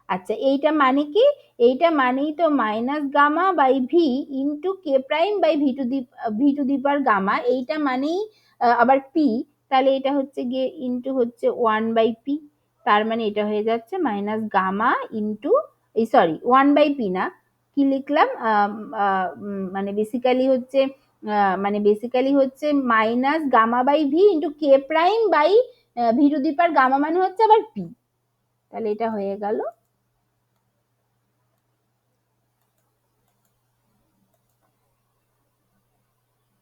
আচ্ছা এইটা মানে কি? এইটা মানেই তো minus gamma by V into K prime by V to the power gamma, এইটা মানেই আবার পি, তাহলে এটা হচ্ছে গিয়ে ইন্টু হচ্ছে 1 বাই পি, তার মানে এটা হয়ে যাচ্ছে মাইনাস গামা ইন্টু এই সরি 1 বাই পি না, কি লিখলাম মানে বেসিক্যালি হচ্ছে minus gamma by V into K prime by V to the power gamma মানে হচ্ছে আবার পি, তাহলে এটা হয়ে গেল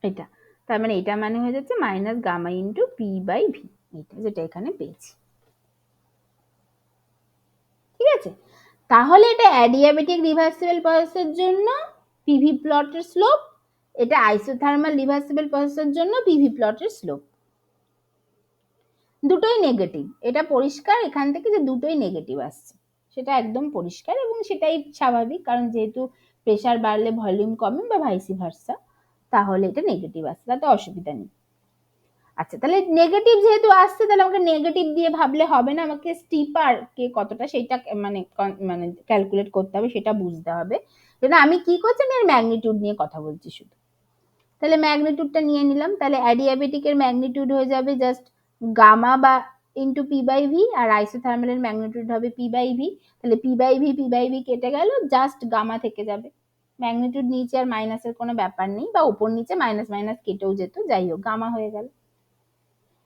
এটা, তার মানে এটা মানে হয়ে যাচ্ছে minus gamma into P by V, এটা যেটা এখানে পেয়েছি। ঠিক আছে, তাহলে এটা অ্যাডিয়াবেটিক রিভার্সিবল প্রসেসের জন্য পিভি প্লটের স্লোপ, এটা আইসোথার্মাল রিভার্সিবল প্রসেসের জন্য পিভি প্লটের স্লোপ। দুটোই নেগেটিভ, এটা পরিষ্কার এখান থেকে যে দুটোই নেগেটিভ আসছে, সেটা একদম পরিষ্কার এবং সেটাই স্বাভাবিক, কারণ যেহেতু প্রেসার বাড়লে ভলিউম কমে বা ভাইসি ভার্সা, তাহলে এটা নেগেটিভ আসছে, তাতে অসুবিধা নেই। আচ্ছা তাহলে নেগেটিভ যেহেতু আসছে, তাহলে আমাকে নেগেটিভ দিয়ে ভাবলে হবে না, আমাকে স্টিপার কে কতটা সেটা মানে ক্যালকুলেট করতে হবে, সেটা বুঝতে হবে। যেন আমি কি করছি, আমি এর ম্যাগনিটিউড নিয়ে কথা বলছি শুধু। তাহলে ম্যাগনিটিউডটা নিয়ে নিলাম, তাহলে অ্যাডিয়াবেটিকের ম্যাগনিটিউড হয়ে যাবে জাস্ট গামা বা ইন্টু পি বাই ভি, আর আইসোথার্মালের ম্যাগনিটিউড হবে পি বাই ভি, তাহলে পি বাই ভি কেটে গেল, জাস্ট গামা থেকে যাবে। ম্যাগনিটিউড নিচে আর মাইনাসের কোনো ব্যাপার নেই, বা উপর নিচে মাইনাস মাইনাস কেটেও যেত, যাই হোক গামা হয়ে গেল।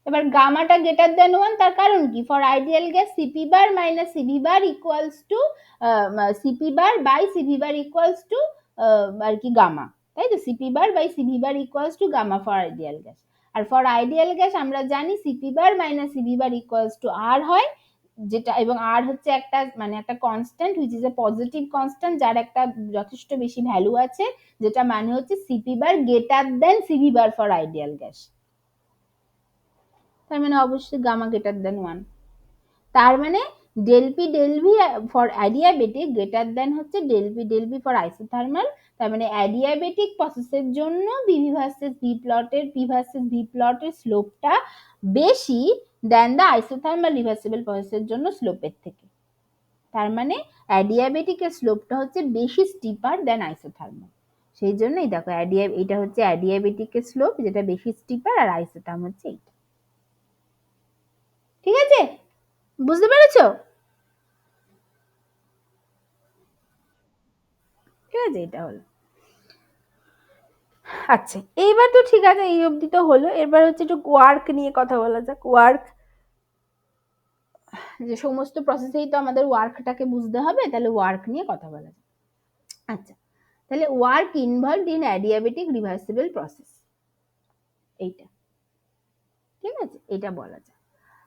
এবার গামাটা গ্রেটার দেন 1, তার কারণ কি? For ideal gas CP bar minus CV bar equals to CP bar by CV bar equals to আর কি গামা, তাই তো? CP bar by CV bar equals to gamma for ideal gas. আর ফর আইডিয়াল গ্যাস আমরা জানি CP bar minus CV bar equals to R হয়, যেটা, এবং আর হচ্ছে একটা মানে একটা constant which is a positive constant, যার একটা যথেষ্ট বেশি ভ্যালু আছে, যেটা মানে হচ্ছে CP bar greater than CV bar for ideal gas, তার মানে অবশ্যই গামা গ্রেটার দেন 1, তার মানে del P del V for adiabatic greater than হচ্ছে ডেল ভি ফর আইসোথার্মাল, তার মানে অ্যাডিয়াবেটিক প্রসেসের জন্য পি ভার্সেস ভি প্লটের স্লোপটা বেশি দেন দ্য আইসোথার্মাল রিভার্সিবল প্রসেসের জন্য স্লোপের থেকে, তার মানে অ্যাডিয়াবেটিকের স্লোপটা হচ্ছে বেশি স্টিপার দেন আইসোথার্মাল, সেই জন্যই দেখো এটা হচ্ছে অ্যাডিয়াবেটিকের স্লোপ যেটা বেশি স্টিপার, আর আইসোথার্ম হচ্ছে এইটা। ঠিক আছে, বুঝতে পেরেছো? ঠিক আছে, এটা হলো। আচ্ছা এইবার তো ঠিক আছে, এই অবধি তো হলো, এবার হচ্ছে একটু ওয়ার্ক নিয়ে কথা বলা যাক। ওয়ার্ক, যে সমস্ত প্রসেসেই তো আমাদের ওয়ার্কটাকে বুঝতে হবে, তাহলে ওয়ার্ক নিয়ে কথা বলা যাক। আচ্ছা তাহলে work involved in adiabatic reversible process, এইটা ঠিক আছে, এটা বলা যায়।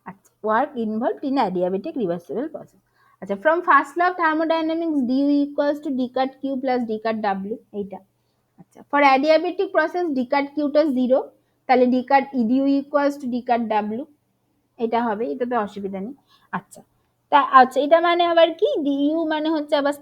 আচ্ছা work involved in adiabatic reversible process. আচ্ছা from first law of thermodynamics D U equals to D cut Q plus D cut W, এইটা। আচ্ছা for adiabatic process D cut কিউটা 0, তাহলে ডি কাট ইডিউ equals to D cut W, এটা হবে, এটাতে অসুবিধা নেই। আচ্ছা আচ্ছা এটা মানে আবার কি? ডিইউ মানে হচ্ছে আবার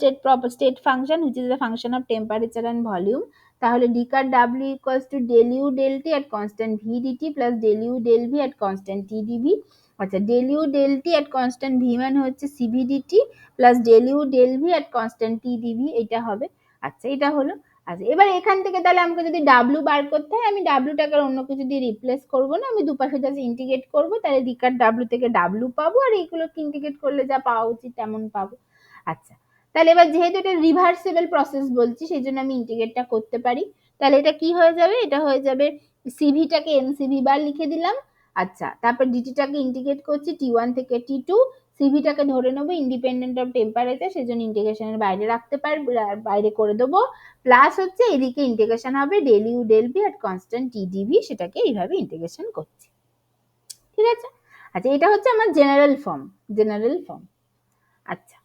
state function which is the function of temperature and volume, তাহলে D cut W equals to del U del T at constant V DT plus del U del V at constant T DV. আচ্ছা del U del T at constant V মানে হচ্ছে C V DT plus del U del V at constant T DV, এটা হবে। আচ্ছা এটা হলো। আচ্ছা এবার এখান থেকে তাহলে আমাকে যদি ডাব্লিউ বার করতে হয়, আমি ডাব্লিউটাকে অন্য কিছু দিয়ে রিপ্লেস করবো না, আমি দুপাশে জাস্ট ইন্টিগ্রেট করবো, তাহলে ডি কাট ডাব্লিউ থেকে ডাব্লিউ পাবো, আর এইগুলোকে ইন্টিগ্রেট করলে যা পাওয়া উচিত তেমন পাবো। আচ্ছা তাহলে এবার যেহেতু এটা রিভার্সিবল প্রসেস বলছি, সেই জন্য আমি ইন্টিগ্রেটটা করতে পারি, তাহলে এটা কি হয়ে যাবে? এটা হয়ে যাবে সিভিটাকে এনসিভি বার লিখে দিলাম। আচ্ছা তারপর ডিটিটাকে ইন্টিগ্রেট করছি টি1 থেকে টি2, সিভিটাকে ধরে নেবো ইন্ডিপেন্ডেন্ট অফ টেম্পারেচার, সেজন্য ইন্টিগ্রেশনের বাইরে রাখতে পারবো, বাইরে করে দেবো, প্লাস হচ্ছে এদিকে ইন্টিগ্রেশন হবে del U del V at constant T dV, সেটাকে এইভাবে ইন্টিগ্রেশন করছি। ঠিক আছে, আচ্ছা, এটা হচ্ছে আমার জেনারেল ফর্ম। আচ্ছা,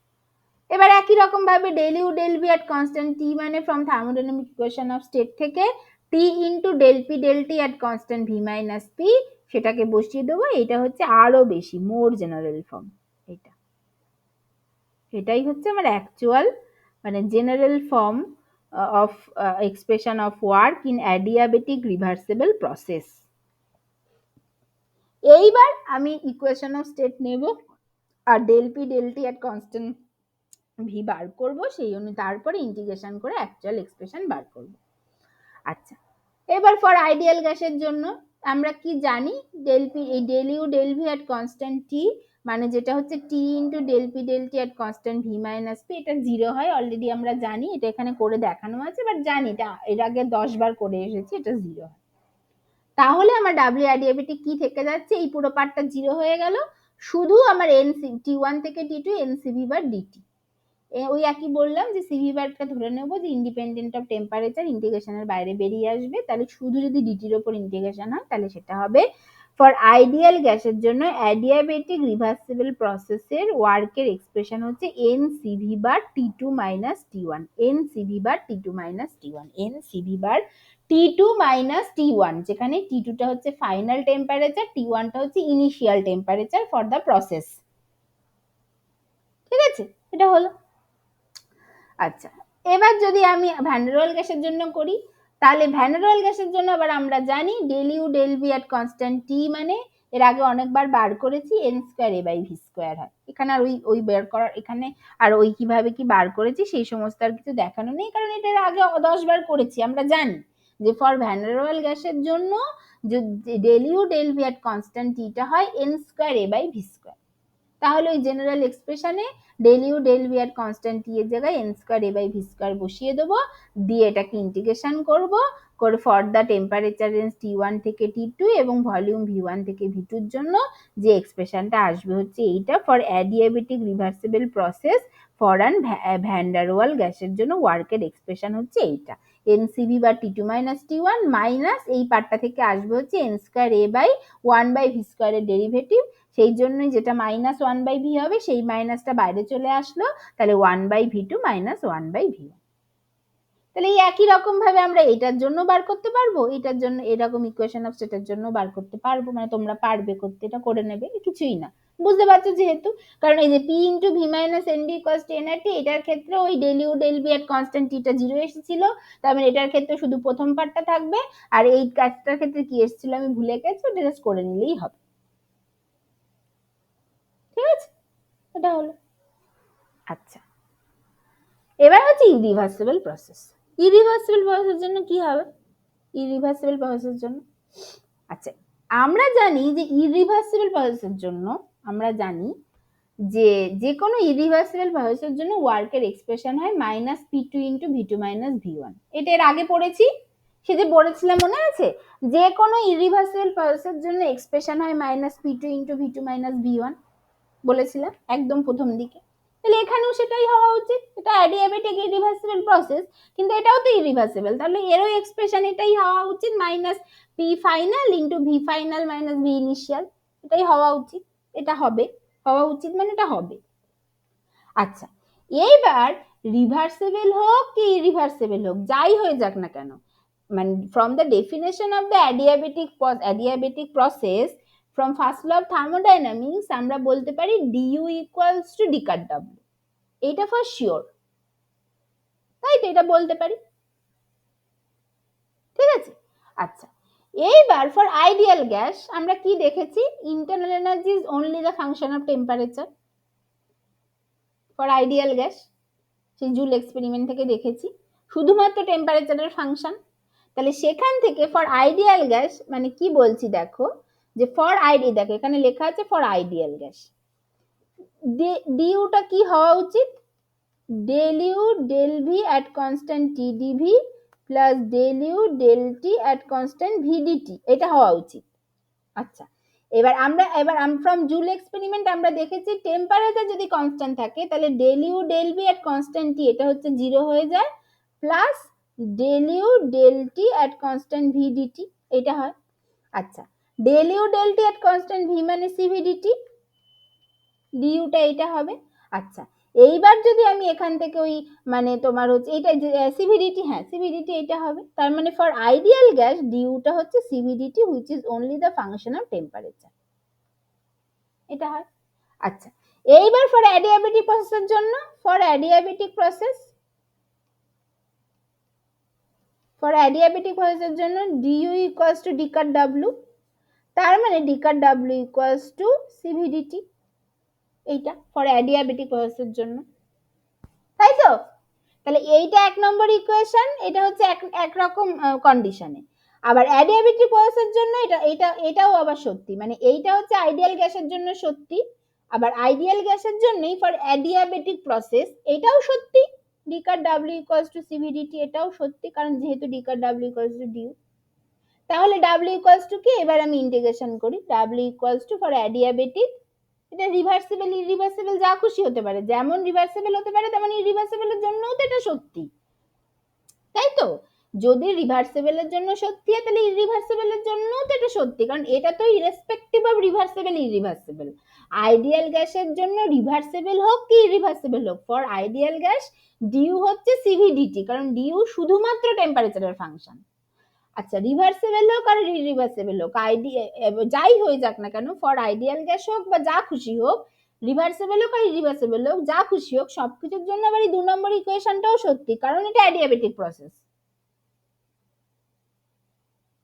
এবার একই রকম ভাবে del U del V at constant T মানে from thermodynamic equation of state থেকে T into del P del T at constant V minus P, সেটাকে বসিয়ে দেবো। এটা হচ্ছে আরো বেশি, মোর জেনারেল ফর্ম। এটাই হচ্ছে আমার অ্যাকচুয়াল মানে general form of expression of work in adiabatic reversible process. এইবার আমি ইকুয়েশন অফ স্টেট নেব আর del P del T at constant V বার করব, সেই অনুযায়ী তারপরে ইন্টিগ্রেশন করে অ্যাকচুয়াল এক্সপ্রেশন বার করব। আচ্ছা, এবার ফর আইডিয়াল গ্যাসের জন্য আমরা কি জানি, ডেল পি এই del U del V at constant T মানে যেটা হচ্ছে T into del P del T at constant V minus P, এটা জিরো হয়। অলরেডি আমরা জানি, এটা এখানে করে দেখানো আছে, বাট জানি এটা এর আগে 10 বার করে এসেছি, এটা জিরো হয়। তাহলে আমার ডাব্লিউ অ্যাডিয়াবেটিক কি থেকে যাচ্ছে, এই পুরো পার্টটা জিরো হয়ে গেল, শুধু আমার এন সি টি ওয়ান থেকে টি টু এন সিভি বার ডিটি। ওই একই বললাম যে সিভি বারটা ধরে নেব যে ইন্ডিপেন্ডেন্ট অফ টেম্পারেচার, ইন্টিগ্রেশনের বাইরে বেরিয়ে আসবে, তাহলে শুধু যদি ডিটির ওপর ইন্টিগ্রেশন হয় তাহলে সেটা হবে ফর আইডিয়াল গ্যাসের জন্য অ্যাডিয়াবেটিক রিভার্সিবল প্রসেসের ওয়ার্কের এক্সপ্রেশন হচ্ছে N C V bar T two minus T one, N C V bar T two minus T one, N C V bar T two minus T one, যেখানে টি টুটা হচ্ছে ফাইনাল টেম্পারেচার, টি ওয়ানটা হচ্ছে initial temperature for the process. ঠিক আছে, এটা হলো। আচ্ছা, এবার যদি আমি ভ্যান ডার ওয়াল গ্যাসের জন্য করি, তাহলে ভ্যান ডার ওয়াল গ্যাসের জন্য আবার আমরা জানি del U del V at constant T মানে এর আগে অনেকবার বার করেছি N square A by V square হয়। এখানে আর ওই বের করার এখানে আর ওই কিভাবে কি বার করেছি সেই সমস্ত আর কিছু দেখানো নেই, কারণ এটা এর আগে 10 বার করেছি। আমরা জানি যে ফর ভ্যান ডার ওয়াল গ্যাসের জন্য del U del V at constant টিটা হয় N square A by V square. তাহলে ওই জেনারেল এক্সপ্রেশনে ডেল ইউ ডেল ভি এর কনস্ট্যান্ট টি এর জায়গায় N square A by V square বসিয়ে দেবো, দিয়ে এটাকে ইন্টিগ্রেশন করব করে for the temperature range T one থেকে টি টু এবং ভলিউম ভি ওয়ান থেকে ভি টুর জন্য যে এক্সপ্রেশনটা আসবে হচ্ছে এইটা for adiabatic reversible process for an van der ওয়াল গ্যাসের জন্য ওয়ার্কের এক্সপ্রেশন হচ্ছে এইটা এনসিভি বা T two minus T one minus এই পার্টটা থেকে আসবে হচ্ছে N square A by one by V স্কয়ারের ডেরিভেটিভ, সেই জন্যই যেটা মাইনাস ওয়ান বাই ভি হবে সেই মাইনাসটা বাইরে চলে আসলো, তাহলে one by V two minus one by V. তাহলে এই একই রকম ভাবে আমরা এটার জন্য বার করতে পারবো, এটার জন্য এরকম ইকুয়েশন অফ স্টেটের জন্য বার করতে পারবো, মানে তোমরা পারবে করতে, এটা করে নেবে, কিছুই না। বুঝতে পারছো যেহেতু, কারণ এই যে P into V minus N D equals to N R T, এটার ক্ষেত্রে ওই ডেল ইউ ডেল ভি এর কনস্ট্যান্ট টিটা জিরো এসেছিল, তার মানে এটার ক্ষেত্রে শুধু প্রথম পার্টটা থাকবে, আর এই কাজটার ক্ষেত্রে কি এসেছিল আমি ভুলে গেছি, ওটা জাস্ট করে নিলেই হবে। ঠিক আছে, এটা হলো। আচ্ছা, এবার হচ্ছে ইরিভার্সিবল প্রসেস। ইরিভার্সিবল প্রসেসের জন্য কি হবে, ইরিভার্সিবল প্রসেসের জন্য আচ্ছা আমরা জানি যে ইরিভার্সিবল প্রসেসের জন্য আমরা জানি যে যে কোনো ইরিভার্সিবল প্রসেসের জন্য ওয়ার্কের এক্সপ্রেশন হয় minus P two into V two minus V one. এটা এর আগে পড়েছি, সে যে পড়েছিলাম মনে আছে, যে কোনো ইরিভার্সিবল প্রসেসের জন্য এক্সপ্রেশন হয় minus P two into V two minus V one বলেছিলাম একদম প্রথম দিকে। তাহলে এখানেও সেটাই হওয়া উচিত, এটা অ্যাডিয়াবেটিক ইরিভার্সিবল প্রসেস, কিন্তু এটাও তো ইরিভার্সিবল, তাহলে এরও এক্সপ্রেশন এটাই হওয়া উচিত minus P final into V final minus V initial, এটাই হওয়া উচিত, এটা হবে, হওয়া উচিত মানে এটা হবে। আচ্ছা, এইবার রিভার্সিবল হোক কি ইরিভার্সিবল হোক যাই হয়ে যাক না কেন, মানে from the definition of the adiabatic process from first law of thermodynamics আমরা বলতে পারি dU equals to D cut W, এইটা ফর শিওর, তাই তো এটা বলতে পারি। ঠিক আছে, আচ্ছা এইবার ফর আইডিয়াল গ্যাস আমরা কি দেখেছি, internal energy is only the function of temperature for ideal gas, সেই জুল এক্সপেরিমেন্ট থেকে দেখেছি শুধুমাত্র টেম্পারেচারের ফাংশন। তাহলে সেখান থেকে ফর আইডিয়াল গ্যাস মানে কি বলছি দেখো, যে ফর আইডি দেখো এখানে লেখা আছে ফর আইডিয়াল গ্যাস, ডিউটা কি হওয়া উচিত, del U del V at constant T dV plus del U del T at constant V DT, এটা হওয়া উচিত। আচ্ছা, এবার ফ্রম জুল এক্সপেরিমেন্ট আমরা দেখেছি টেম্পারেচার যদি কনস্ট্যান্ট থাকে তাহলে del U del V at constant T এটা হচ্ছে জিরো হয়ে যায়, plus del U del T at constant V DT এটা হয়। আচ্ছা, del U del T at constant V মানে সিভি ডিটি, ডিউটা এটা হবে। আচ্ছা, এইবার যদি আমি এখান থেকে ওই মানে তোমার হচ্ছে এটা সিভিডিটি, হ্যাঁ সিভিডিটি এটা হবে, তার মানে ফর আইডিয়াল গ্যাস ডিউটা হচ্ছে C V D T which is only the function of temperature, এটা হয়। আচ্ছা, এইবার ফর অ্যাডিয়াবেটিক প্রসেসের জন্য, for adiabatic process, for adiabatic প্রসেসের জন্য D U equals to D cut W, তার মানে D cut W equals to C V D T, এইটা ফর অ্যাডিয়াবেটিক প্রসেসের জন্য, তাই তো? তাহলে এইটা এক নম্বর ইকুয়েশন, এটা হচ্ছে একরকম কন্ডিশনে। আবার অ্যাডিয়াবেটিক প্রসেসের জন্য এটাও আবার সত্যি, মানে এইটা হচ্ছে আইডিয়াল গ্যাসের জন্য সত্যি, আবার আইডিয়াল গ্যাসের জন্যই ফর অ্যাডিয়াবেটিক প্রসেস এটাও সত্যি, D cut W equals to C V D T এটাও সত্যি, কারণ যেহেতু D cut W equals to D U. তাহলে ডাব্লিউ ইকুয়ালস টু কি, এবার আমি ইন্টিগ্রেশন করি, W equals to for adiabatic, এটা রিভার্সিবল ইরিভার্সিবল যা খুশি হতে পারে, যেমন রিভার্সিবল হতে পারে তেমন ইরিভার্সিবলের জন্যও তো এটা সত্যি, তাই তো? যদি রিভার্সিবলের জন্য সত্যি হয় তাহলে ইরিভার্সিবলের জন্যও তো এটা সত্যি, কারণ এটা তো irrespective of reversible irreversible. Ideal গ্যাসের জন্য রিভার্সিবল হোক কি ইরিভার্সিবল হোক, ফর আইডিয়াল গ্যাস ডিউ হচ্ছে সিভিডিটি, কারণ ডিউ শুধুমাত্র টেম্পারেচারের ফাংশন। আচ্ছা, রিভার্সিবল হোক আর রিভার্সিবল হোক, যাই হয়ে যাক না কেন, ফর আইডিয়াল গ্যাস হোক বা যা খুশি হোক, রিভার্সিবল হোক আর ইরিভার্সিবল হোক, যা খুশি হোক, সবকিছুর জন্য আবার এই 2 নম্বর ইকুয়েশনটাও সত্যি, কারণ এটা অ্যাডিয়াবেটিক প্রসেস,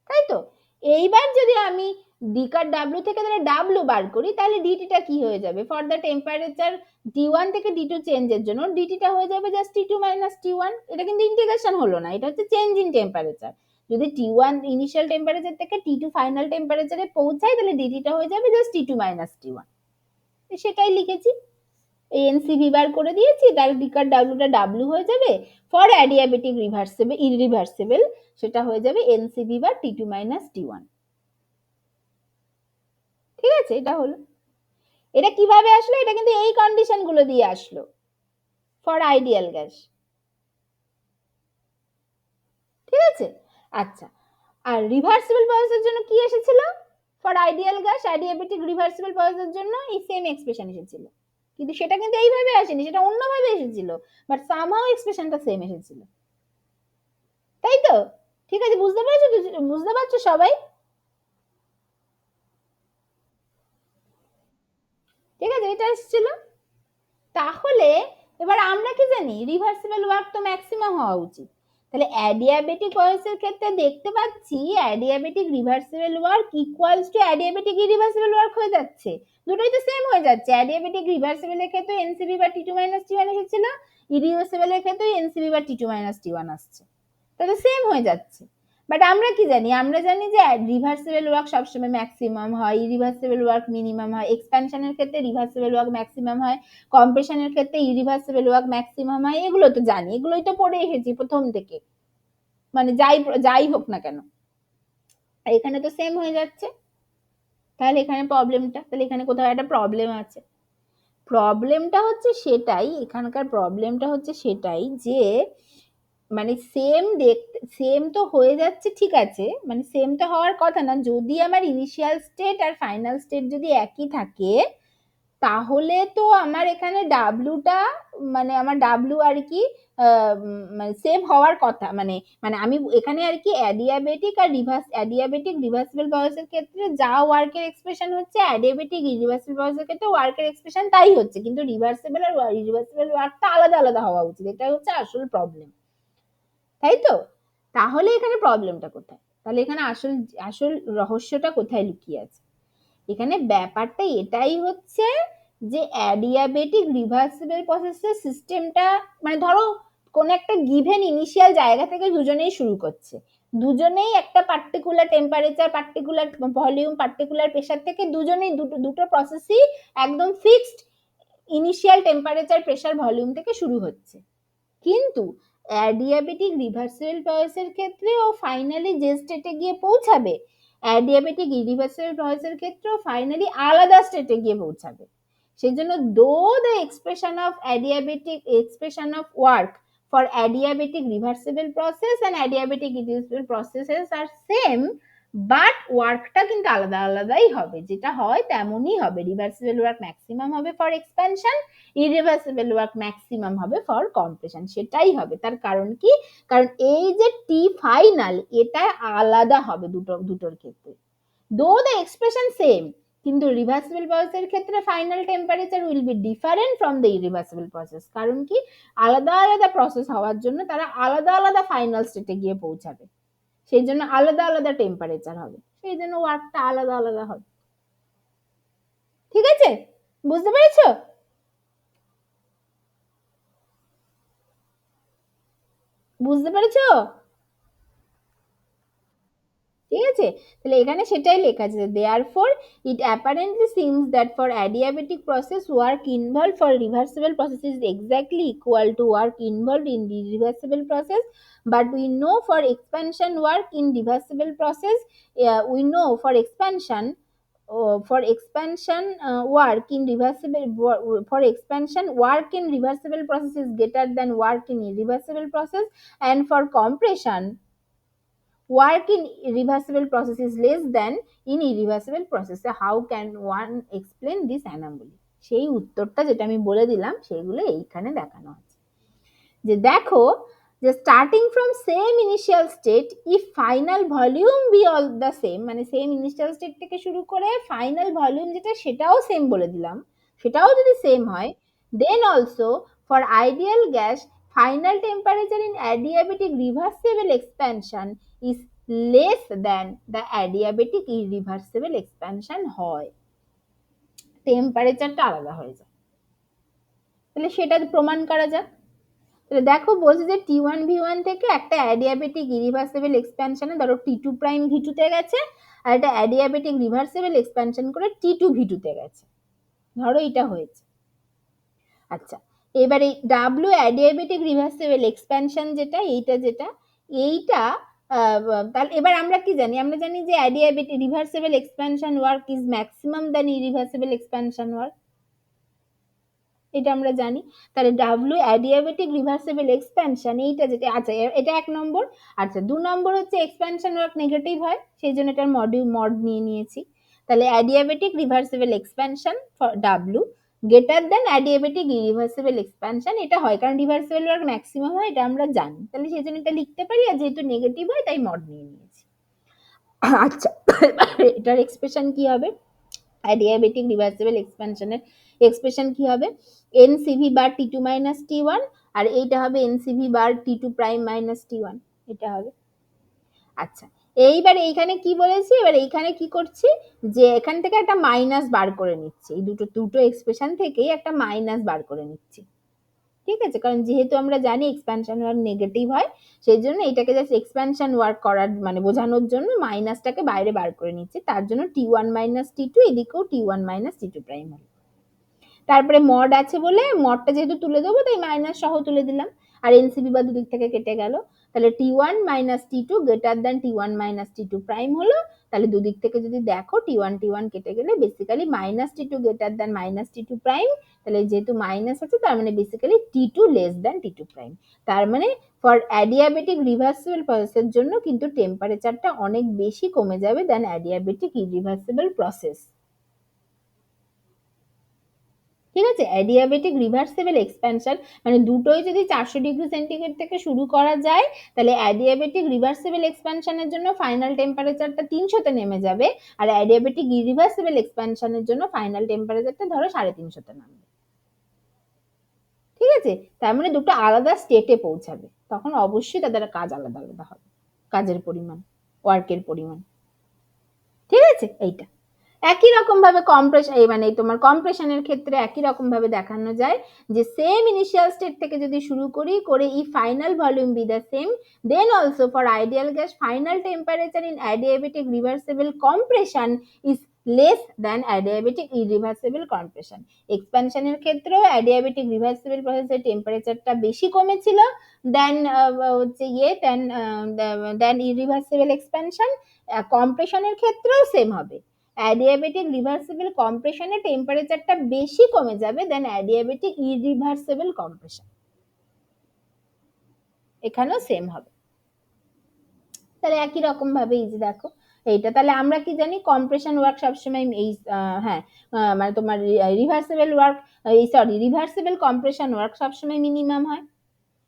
তাই তো? এইবার যদি আমি ডি কাট ডাব্লিউ থেকে তাহলে ডাব্লিউ বার করি, তাহলে ডিটিটা কি হয়ে যাবে, ফর দ্য টেম্পারেচার টি1 থেকে টি2 চেঞ্জের জন্য ডিটিটা হয়ে যাবে জাস্ট টি2 মাইনাস টি1, এটা কিন্তু ইন্টিগ্রেশন হলো না, এটা হচ্ছে চেঞ্জ ইন টেম্পারেচার। যদি টি1 ইনিশিয়াল টেম্পারেচার থেকে টি2 ফাইনাল টেম্পারেচারে পৌঁছায় তাহলে ডিটিটা হয়ে যাবে জাস্ট টি2 মাইনাস টি1, সেটাই লিখেছি, এই এনসিভি বার করে দিয়েছি, তাহলে ডি কাট ডাব্লিউটা ডাব্লিউ হয়ে যাবে, ফর অ্যাডিয়াবেটিক রিভার্সিবল ইরিভার্সিবল সেটা হয়ে যাবে এনসিভি বার টি2 মাইনাস টি1, ঠিক আছে? এটা হলো, এটা কিভাবে আসলো, এটা কিন্তু এই কন্ডিশন গুলো দিয়ে আসলো ফর আইডিয়াল গ্যাস, ঠিক আছে? আচ্ছা, আর রিভার্সিবল প্রসেসের জন্য কি এসেছিল, for ideal gas adiabatic reversible প্রসেসের জন্য এই সেম এক্সপ্রেশন এসেছিল, কিন্তু সেটা কিন্তু এইভাবে আসেনি, সেটা অন্যভাবে এসেছিল, বাট সামহাউ এক্সপ্রেশনটা সেম এসেছিল, তাই তো? ঠিক আছে, বুঝতে পারছো? বুঝতে পারছো সবাই? ঠিক আছে, এটা এসেছিল। তাহলে এবার আমরা কি জানি, রিভার্সিবল ওয়ার্ক তো ম্যাক্সিমাম হওয়া উচিত, তাহলে অ্যাডিয়াবেটিক প্রসেসের ক্ষেত্রে দেখতে পাচ্ছি adiabatic reversible work equals to adiabatic irreversible work হয়ে যাচ্ছে, দুটোই তো সেম হয়ে যাচ্ছে, অ্যাডিয়াবেটিক রিভার্সিবলের ক্ষেত্রে এনসিভি বা টি2 মাইনাস টি1 এসেছিল, ইরিভার্সিবলের ক্ষেত্রে এনসিভি বা টি2 মাইনাস টি1 আসছে, তাহলে সেম হয়ে যাচ্ছে। বাট আমরা কি জানি, আমরা জানি যে রিভার্সিবল ওয়ার্ক সবসময় ম্যাক্সিমাম হয়, ইরিভার্সিবল ওয়ার্ক মিনিমাম হয়, এক্সপ্যানশনের ক্ষেত্রে রিভার্সিবল ওয়ার্ক ম্যাক্সিমাম হয়, কম্প্রেশনের ক্ষেত্রে ইরিভার্সিবল ওয়ার্ক ম্যাক্সিমাম হয়, এগুলো তো জানি, এগুলোই তো পড়ে এসেছি প্রথম থেকে, মানে যাই যাই হোক না কেন, এখানে তো সেম হয়ে যাচ্ছে, তাহলে এখানে প্রবলেমটা, তাহলে এখানে কোথাও একটা প্রবলেম আছে, প্রবলেমটা হচ্ছে সেটাই, এখানকার প্রবলেমটা হচ্ছে সেটাই যে মানে সেম দেখতে সেম তো হয়ে যাচ্ছে, ঠিক আছে, মানে সেম তো হওয়ার কথা না, যদি আমার ইনিশিয়াল স্টেট আর ফাইনাল স্টেট যদি একই থাকে তাহলে তো আমার এখানে ডাব্লিউটা মানে আমার ডাব্লিউ আর কি মানে সেম হওয়ার কথা, মানে মানে আমি এখানে আর কি অ্যাডিয়াবেটিক আর অ্যাডিয়াবেটিক রিভার্সিবল প্রসেসের ক্ষেত্রে যা ওয়ার্কের এক্সপ্রেশন হচ্ছে অ্যাডিয়াবেটিক ইরিভার্সিবল প্রসেসের ক্ষেত্রে ওয়ার্কের এক্সপ্রেশন তাই হচ্ছে, কিন্তু রিভার্সিবল আর ইরিভার্সিবল ওয়ার্কটা আলাদা আলাদা হওয়া উচিত, এটা হচ্ছে আসল প্রবলেম, তাই তো? তাহলে এখানে প্রবলেমটা কোথায়, তাহলে এখানে আসল আসল রহস্যটা কোথায় লুকিয়ে আছে, এখানে ব্যাপারটা এটাই হচ্ছে যে অ্যাডিয়াবেটিক রিভার্সিবল প্রসেসের সিস্টেমটা, মানে ধরো কোন একটা গিভেন ইনিশিয়াল জায়গা থেকে দুজনেই শুরু করছে, দুজনেই একটা particular temperature particular volume particular pressure থেকে দুজনেই দুটো প্রসেসই একদম fixed initial temperature pressure volume থেকে শুরু হচ্ছে, কিন্তু অ্যাডিয়াবেটিক রিভার্সিবল প্রসেসের ক্ষেত্রে ও ফাইনালি যে স্টেটে গিয়ে পৌঁছাবে, অ্যাডিয়াবেটিক ইরিভার্সিবল প্রসেসের ক্ষেত্রেও ফাইনালি আলাদা স্টেটে গিয়ে পৌঁছাবে, সেই জন্য though the expression of work for adiabatic reversible process and adiabatic irreversible processes are same, but ওয়ার্কটা কিন্তু আলাদা আলাদাই হবে, যেটা হয় তেমনই হবে। রিভার্সিবল ওয়ার্ক ম্যাক্সিমাম হবে for expansion, irreversible work maximum হবে ফর কম্প্রেশন, সেটাই হবে। তার কারণ কি, কারণ এই যে টি ফাইনাল এটা আলাদা হবে দুটোর ক্ষেত্রে, দো দ্য এক্সপ্রেশন সেম, কিন্তু রিভার্সিবল প্রসেসের ক্ষেত্রে final temperature will be different from the irreversible process. কারণ কি, আলাদা আলাদা প্রসেস হওয়ার জন্য তারা আলাদা আলাদা ফাইনাল স্টেটে গিয়ে পৌঁছাবে, সেই জন্য আলাদা আলাদা টেম্পারেচার হবে, সেই জন্য ওয়ার্কটা আলাদা আলাদা হবে। ঠিক আছে, বুঝতে পেরেছো? বুঝতে পেরেছো? ঠিক আছে, তাহলে এখানে সেটাই লেখা আছে, therefore it apparently seems that for adiabatic process work involve for reversible process is exactly equal to work involve in the reversible process, but we know for expansion work in reversible process, we know for expansion work in reversible for expansion work in reversible process is greater than work in irreversible process, and for compression work in reversible process is less than in irreversible process. So how can one explain this anomaly? সেই উত্তরটা যেটা আমি বলে দিলাম সেইগুলো এইখানে দেখানো আছে, যে দেখো, যে starting from same initial state if final volume be all the same, মানে সেম ইনিশিয়াল স্টেট থেকে শুরু করে ফাইনাল ভলিউম যেটা সেটাও সেম বলে দিলাম, সেটাও যদি সেম হয়, then also for ideal gas final temperature in adiabatic reversible expansion is less than the adiabatic irreversible expansion হয়, টেম্পারেচারটা আলাদা হয়ে যায়। তাহলে সেটা প্রমাণ করা যাক। তাহলে দেখো বলছে যে T1V1 থেকে একটা অ্যাডিয়াবেটিক ইরিভার্সিবল এক্সপ্যানশনে ধরো T2 প্রাইম V2 তে গেছে, আর একটা অ্যাডিয়াবেটিক রিভার্সিবল এক্সপ্যানশন করে T2 V2 তে গেছে, ধরো এটা হয়েছে। আচ্ছা, এবারে ডাব্লিউ অ্যাডিয়াবেটিক রিভার্সিবল এক্সপ্যানশন যেটা এইটা তাহলে এবার আমরা কি জানি, আমরা জানি যে adiabatic reversible expansion work is maximum than irreversible expansion work, এটা আমরা জানি। তাহলে ডাব্লিউ অ্যাডিয়াবেটিক রিভার্সিবল এক্সপ্যানশন এইটা যেটা, আচ্ছা এটা এক নম্বর। আচ্ছা, 2 নম্বর হচ্ছে এক্সপ্যানশন ওয়ার্ক নেগেটিভ হয়, সেই জন্য এটার মড নিয়ে নিয়েছি। তাহলে adiabatic reversible expansion for W greater than adiabatic irreversible expansion, এটা হয় কারণ রিভার্সিবল ওয়ার্ক ম্যাক্সিমাম হয়, এটা আমরা জানি, তাহলে সেই জন্য এটা লিখতে পারি, আর যেহেতু নেগেটিভ হয় তাই মড নিয়ে নিয়েছি। আচ্ছা, এটার এক্সপ্রেশন কি হবে, অ্যাডিয়াবেটিক রিভার্সিবল এক্সপ্যানশনের এক্সপ্রেশন কি হবে, এনসিভি বার T2 মাইনাস T1, আর এইটা হবে এনসিভি বার T2 প্রাইম মাইনাস T1, এটা হবে। আচ্ছা, এইবার এইখানে কি বলেছি, এবার এইখানে কি করছি, যে এখান থেকে একটা মাইনাস বার করে নিচ্ছি, এই দুটো এক্সপ্রেশন থেকেই একটা মাইনাস বার করে নিচ্ছি। ঠিক আছে, কারণ যেহেতু আমরা জানি এক্সপ্যানশন ওয়ার্ক নেগেটিভ হয়, সেই জন্য এটাকে জাস্ট এক্সপ্যানশন ওয়ার্ক করার মানে বোঝানোর জন্য মাইনাসটাকে বাইরে বার করে নিচ্ছি, তার জন্য T1 মাইনাস T2, এদিকেও T1 মাইনাস T2 প্রাইম হলো। তারপরে মড আছে বলে মডটা যেহেতু তুলে দেবো তাই মাইনাস সহ তুলে দিলাম, আর এনসিবি বা দুদিক থেকে কেটে গেল, তাহলে T1 minus T2 greater than T1 minus T2 prime হলো। তাহলে দুদিক থেকে যদি দেখো T1 কেটে গেলে basically minus T2 greater than minus T2 prime, তাহলে যেহেতু মাইনাস আছে তার মানে basically T2 less than T2 prime, তার মানে ফর অ্যাডিয়াবেটিক রিভার্সিবল প্রসেসের জন্য কিন্তু টেম্পারেচারটা অনেক বেশি কমে যাবে দ্যান অ্যাডিয়াবেটিক ইরিভার্সিবল প্রসেস। ঠিক আছে, অ্যাডিয়াবেটিক রিভার্সিবল এক্সপ্যানশন মানে দুটোই যদি 400°C থেকে শুরু করা যায়, তাহলে অ্যাডিয়াবেটিক রিভার্সিবল এক্সপ্যানশনের জন্য ফাইনাল টেম্পারেচারটা 300 তে নেমে যাবে, আর অ্যাডিয়াবেটিক ইরিভার্সিবল এক্সপ্যানশনের জন্য ফাইনাল টেম্পারেচারটা ধরো 350 তে নামবে। ঠিক আছে, তার মানে দুটো আলাদা স্টেটে পৌঁছাবে, তখন অবশ্যই তাদের কাজ আলাদা আলাদা হবে, কাজের পরিমাণ, ওয়ার্কের পরিমাণ। ঠিক আছে, এইটা একই রকম ভাবে কম্প্রেশন, মানে তোমার কম্প্রেশনের ক্ষেত্রে একই রকম ভাবে দেখানো যায়, যে সেম ইনিশিয়াল স্টেট থেকে যদি শুরু করি করে ই final volume be the same, then also for ideal gas final temperature in adiabatic reversible compression is less than adiabatic irreversible compression. এক্সপ্যানশনের ক্ষেত্রেও অ্যাডিয়াবেটিক রিভার্সিবল প্রসেসের টেম্পারেচারটা বেশি কমেছিল দেন হচ্ছে দেন ইরিভার্সিবল এক্সপ্যানশন, কম্প্রেশনের ক্ষেত্রেও সেম হবে, অ্যাডিয়াবেটিক রিভার্সিবল কম্প্রেশনে টেম্পারেচারটা বেশি কমে যাবে দেন অ্যাডিয়াবেটিক ইরিভার্সিবল কম্প্রেশন, এখানেও সেম হবে। তাহলে একই রকম ভাবে এই যে দেখো এইটা তাহলে আমরা কি জানি, কম্প্রেশন ওয়ার্ক সবসময় এই হ্যাঁ মানে তোমার reversible work, reversible compression work সবসময় মিনিমাম হয়,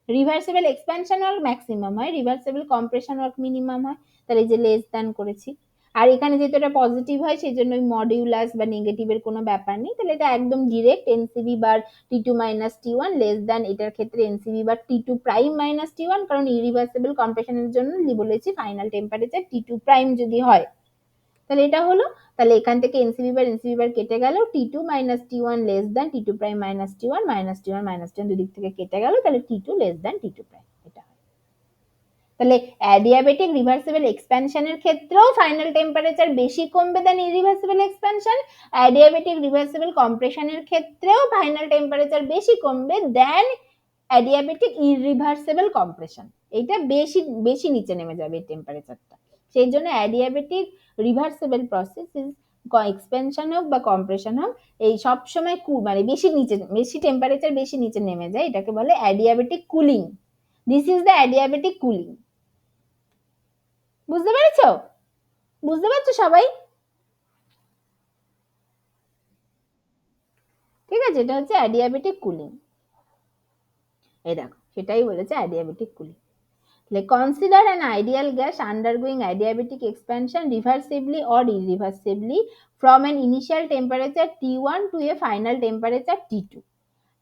রিভার্সিবল এক্সপ্যানশন ওয়ার্ক ম্যাক্সিমাম হয়, রিভার্সিবল কম্প্রেশন ওয়ার্ক মিনিমাম হয়। তাহলে এই যে লেস দ্যান করেছি, আর এখানে যেহেতু এটা পজিটিভ হয় সেই জন্য ওই মডিউলাস বা নেগেটিভের কোনো ব্যাপার নেই, তাহলে এটা একদম direct N C V bar T two minus T one less than, এটার ক্ষেত্রে N C V bar T two prime minus T one, কারণ ইরিভার্সিবল কম্প্রেশনের জন্য বলেছি final temperature T two prime যদি হয়, তাহলে এটা হলো। তাহলে এখান থেকে এনসিবি বার কেটে গেল, T two minus T one less than T two prime minus T one, minus T one minus T one দুদিক থেকে কেটে গেল, তাহলে T two less than T two prime, এটা হয়। তাহলে অ্যাডিয়াবেটিক রিভার্সিবল এক্সপ্যানশনের ক্ষেত্রেও ফাইনাল টেম্পারেচার বেশি কমবে দেন ইরিভার্সিবল এক্সপ্যানশন, অ্যাডিয়াবেটিক রিভার্সিবল কম্প্রেশনের ক্ষেত্রেও ফাইনাল টেম্পারেচার বেশি কমবে দেন অ্যাডিয়াবেটিক ইরিভার্সিবল কম্প্রেশন, এইটা বেশি বেশি নিচে নেমে যাবে টেম্পারেচারটা। সেই জন্য adiabatic reversible process is, expansion হোক বা কম্প্রেশন হোক, এই সব সময় মানে বেশি নিচে, বেশি টেম্পারেচার বেশি নিচে নেমে যায়, এটাকে বলে adiabatic cooling. This is the adiabatic cooling. বুঝতে পেরেছো? বুঝতে পারছো সবাই? ঠিক আছে, এটা হচ্ছে অ্যাডিয়াবেটিক কুলিং। এই দেখো সেটাই বলেছে adiabatic cooling. Consider an ideal gas undergoing adiabatic expansion reversibly or irreversibly from an initial temperature T1 to a final temperature T2.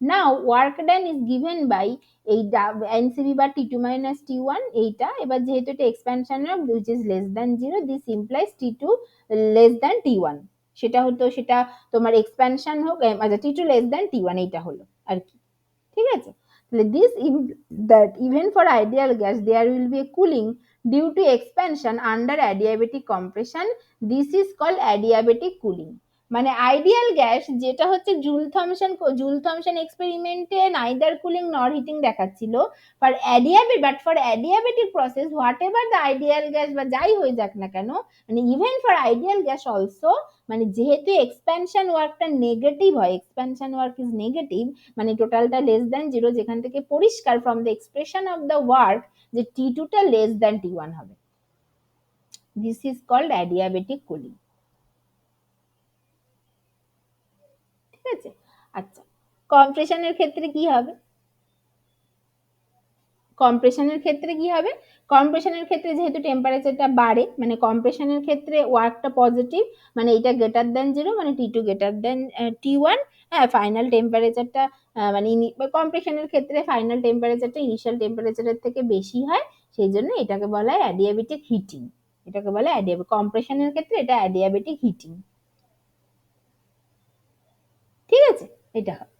Now work done is given by এই NCB bar T2 minus T1, এইটা এবার যেহেতু এটা expansion which is less than 0, this implies T2 less than T1, সেটা হতো, সেটা তোমার expansion হোক, আচ্ছা T2 less than T1 এইটা হলো আর কি, ঠিক আছে। This that even for ideal gas there will be a cooling due to expansion under adiabatic compression. This is called adiabatic cooling. মানে আইডিয়াল গ্যাস যেটা হচ্ছে জুল থমসন এক্সপেরিমেন্টে নাইদার কুলিং নর heating দেখাচ্ছিল, but for adiabatic process what ever the ideal gas বা যাই হয়ে যাক না কেন, মানে even for ideal gas also, মানে যেহেতু এক্সপ্যানশন ওয়ার্কটা নেগেটিভ হয়, এক্সপ্যানশন ওয়ার্ক ইজ নেগেটিভ, মানে টোটালটা লেস দ্যান জিরো, যেখান থেকে পরিষ্কার from the expression of the work যে টি টুটা লেস দ্যান টি ওয়ান হবে। This is called adiabatic cooling. ঠিক আছে, আচ্ছা কম্প্রেশনের ক্ষেত্রে কি হবে? কম্প্রেশনের ক্ষেত্রে কি হবে? কম্প্রেশনের ক্ষেত্রে যেহেতু টেম্পারেচারটা বাড়ে, মানে কম্প্রেশনের ক্ষেত্রে ওয়ার্কটা পজিটিভ, মানে এটা গ্রেটার দেন জিরো, মানে T two greater than T one, হ্যাঁ ফাইনাল টেম্পারেচারটা মানে কম্প্রেশনের ক্ষেত্রে ফাইনাল টেম্পারেচারটা ইনিশিয়াল টেম্পারেচারের থেকে বেশি হয়, সেই জন্য এটাকে বলা হয় অ্যাডিয়াবেটিক হিটিং, এটাকে বলে কম্প্রেশনের ক্ষেত্রে এটা অ্যাডিয়াবেটিক হিটিং। ঠিক আছে, এটা হয়।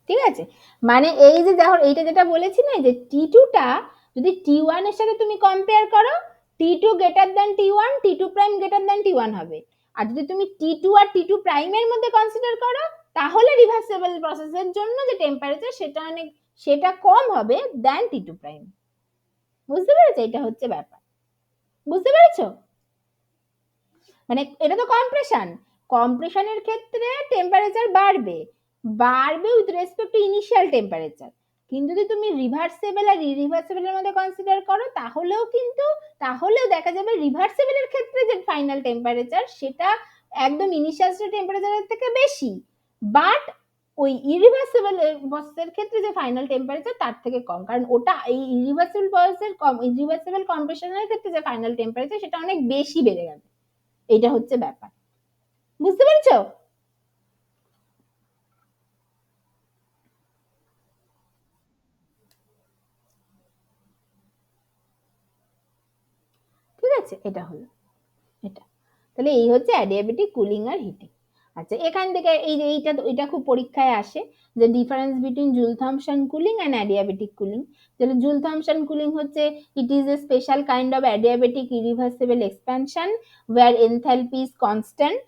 ঠিক আছে, মানে এই যে দেখো এইটা যেটা বলেছি না, যে টি টুটা যদি টি ওয়ান এর সাথে তুমি কম্পেয়ার করো, T two greater than T one, T two prime greater than T one হবে। আর যদি তুমি টি টু আর টি টু প্রাইমের মধ্যে কনসিডার করো, তাহলে রিভার্সিবল প্রসেসের জন্য যে টেম্পারেচার সেটা কম হবে দেন টি টু প্রাইম। বুঝতে পেরেছো? এটা হচ্ছে ব্যাপার, বুঝতে পেরেছো? মানে এটা তো কম্প্রেশন, কম্প্রেশনের ক্ষেত্রে টেম্পারেচার বাড়বে, বাড়বে with respect to initial temperature, কিন্তু যদি তুমি রিভার্সিবল আর ইরিভার্সিবলের মধ্যে কনসিডার করো, তাহলেও দেখা যাবে রিভার্সিবলের ক্ষেত্রে যে ফাইনাল টেম্পারেচার সেটা একদম ইনিশিয়াল টেম্পারেচারের থেকে বেশি, বাট ওই ইরিভার্সিবল প্রসেসের ক্ষেত্রে যে ফাইনাল টেম্পারেচার তার থেকে কম, কারণ ওটা এই ইরিভার্সিবল প্রসেসের ইরিভার্সিবল কম্প্রেশনের ক্ষেত্রে যে ফাইনাল টেম্পারেচার সেটা অনেক বেশি বেড়ে যাবে, এটা হচ্ছে ব্যাপার। বুঝতে পেরেছো? ঠিক আছে, এটা হলো এটা। তাহলে এই হচ্ছে অ্যাডিয়াবেটিক কুলিং আর হিটিং। আচ্ছা এখান থেকে এই যে এটা খুব পরীক্ষায় আসে, যে difference between Joule Thomson cooling and adiabatic cooling. তাহলে জুল থমসন কুলিং হচ্ছে it is a special kind of adiabatic irreversible expansion where enthalpy is constant,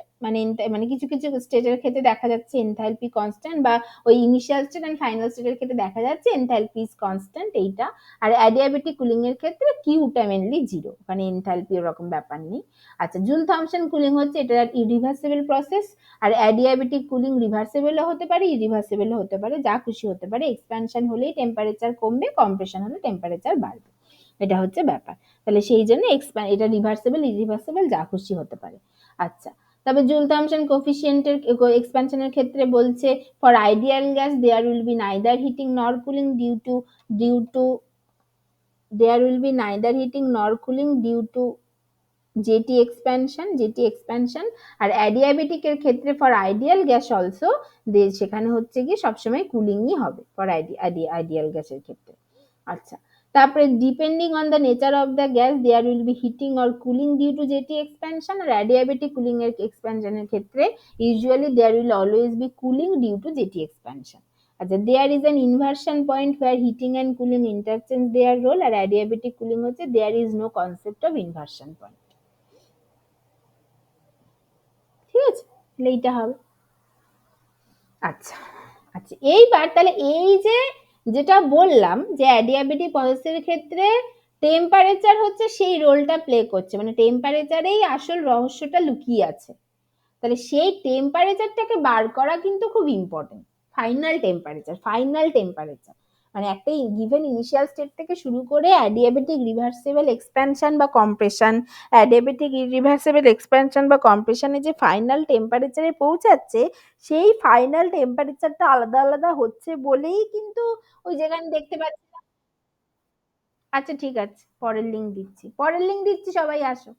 মানে কিছু কিছু স্টেটের ক্ষেত্রে দেখা যাচ্ছে এনথালপি কনস্ট্যান্ট, বা ওই ইনিশিয়াল স্টেট এন্ড ফাইনাল স্টেটের ক্ষেত্রে দেখা যাচ্ছে এনথালপি ইজ কনস্ট্যান্ট এইটা। আর অ্যাডিয়াবেটিক কুলিং এর ক্ষেত্রে কিউটা মেনলি জিরো, মানে এনথালপি ওরকম ব্যাপার নেই। আচ্ছা জুল থমসন কুলিং হচ্ছে এটা ইরিভার্সিবল প্রসেস, আর অ্যাডিয়াবেটিক কুলিং রিভার্সিবলও হতে পারে ইরিভার্সিবলও হতে পারে, যা খুশি হতে পারে, এক্সপ্যানশন হলেই টেম্পারেচার কমবে, কম্প্রেশন হলে টেম্পারেচার বাড়বে। এটা হচ্ছে ব্যাপার। তাহলে সেই জন্য এটা রিভার্সেবল ইরিভার্সেবল যা খুশি হতে পারে। আচ্ছা, তবে জুল থমসন কোফিসিয়েন্টের এক্সপ্যানশনের ক্ষেত্রে বলছে for ideal gas there will be neither heating nor cooling due to there will be neither heating nor cooling due to JT expansion. আর অ্যাডিয়াবেটিকের ক্ষেত্রে ফর আইডিয়াল গ্যাস অলসো সেখানে হচ্ছে কি সবসময় কুলিংই হবে ফর আইডিয়াল গ্যাসের ক্ষেত্রে। আচ্ছা, তারপরে depending on the nature of the gas there will be heating or cooling due to JT expansion. আর অ্যাডিয়াবেটিক কুলিং এর এক্সপ্যানশনের ক্ষেত্রে usually there will always be cooling due to JT expansion. আচ্ছা, there is an inversion point where heating and cooling interchange their role. আর adiabatic cooling হচ্ছে there is no concept of inversion point. ঠিক আছে, তাহলে এইটা হবে। আচ্ছা আচ্ছা, এইবার তাহলে এই যে যেটা বললাম যে অ্যাডিয়াবেটিক প্রসেসের ক্ষেত্রে টেম্পারেচার হচ্ছে সেই রোলটা প্লে করছে, মানে টেম্পারেচারেই আসল রহস্যটা লুকিয়ে আছে। তাহলে সেই টেম্পারেচারটাকে বার করা কিন্তু খুব ইম্পর্টেন্ট। ফাইনাল টেম্পারেচার মানে একটা গিভেন ইনিশিয়াল স্টেট থেকে শুরু করে অ্যাডিয়াবেটিক রিভার্সেবল এক্সপ্যানশন বা কম্প্রেশন, অ্যাডিয়াবেটিক ইরিভার্সেবল এক্সপ্যানশন বা কম্প্রেশনে যে ফাইনাল টেম্পারেচারে পৌঁছাচ্ছে, সেই ফাইনাল টেম্পারেচারটা আলাদা আলাদা হচ্ছে বলেই কিন্তু ওই যেখানে দেখতে পাচ্ছি। আচ্ছা ঠিক আছে, পরের লিঙ্ক দিচ্ছি, সবাই আসো।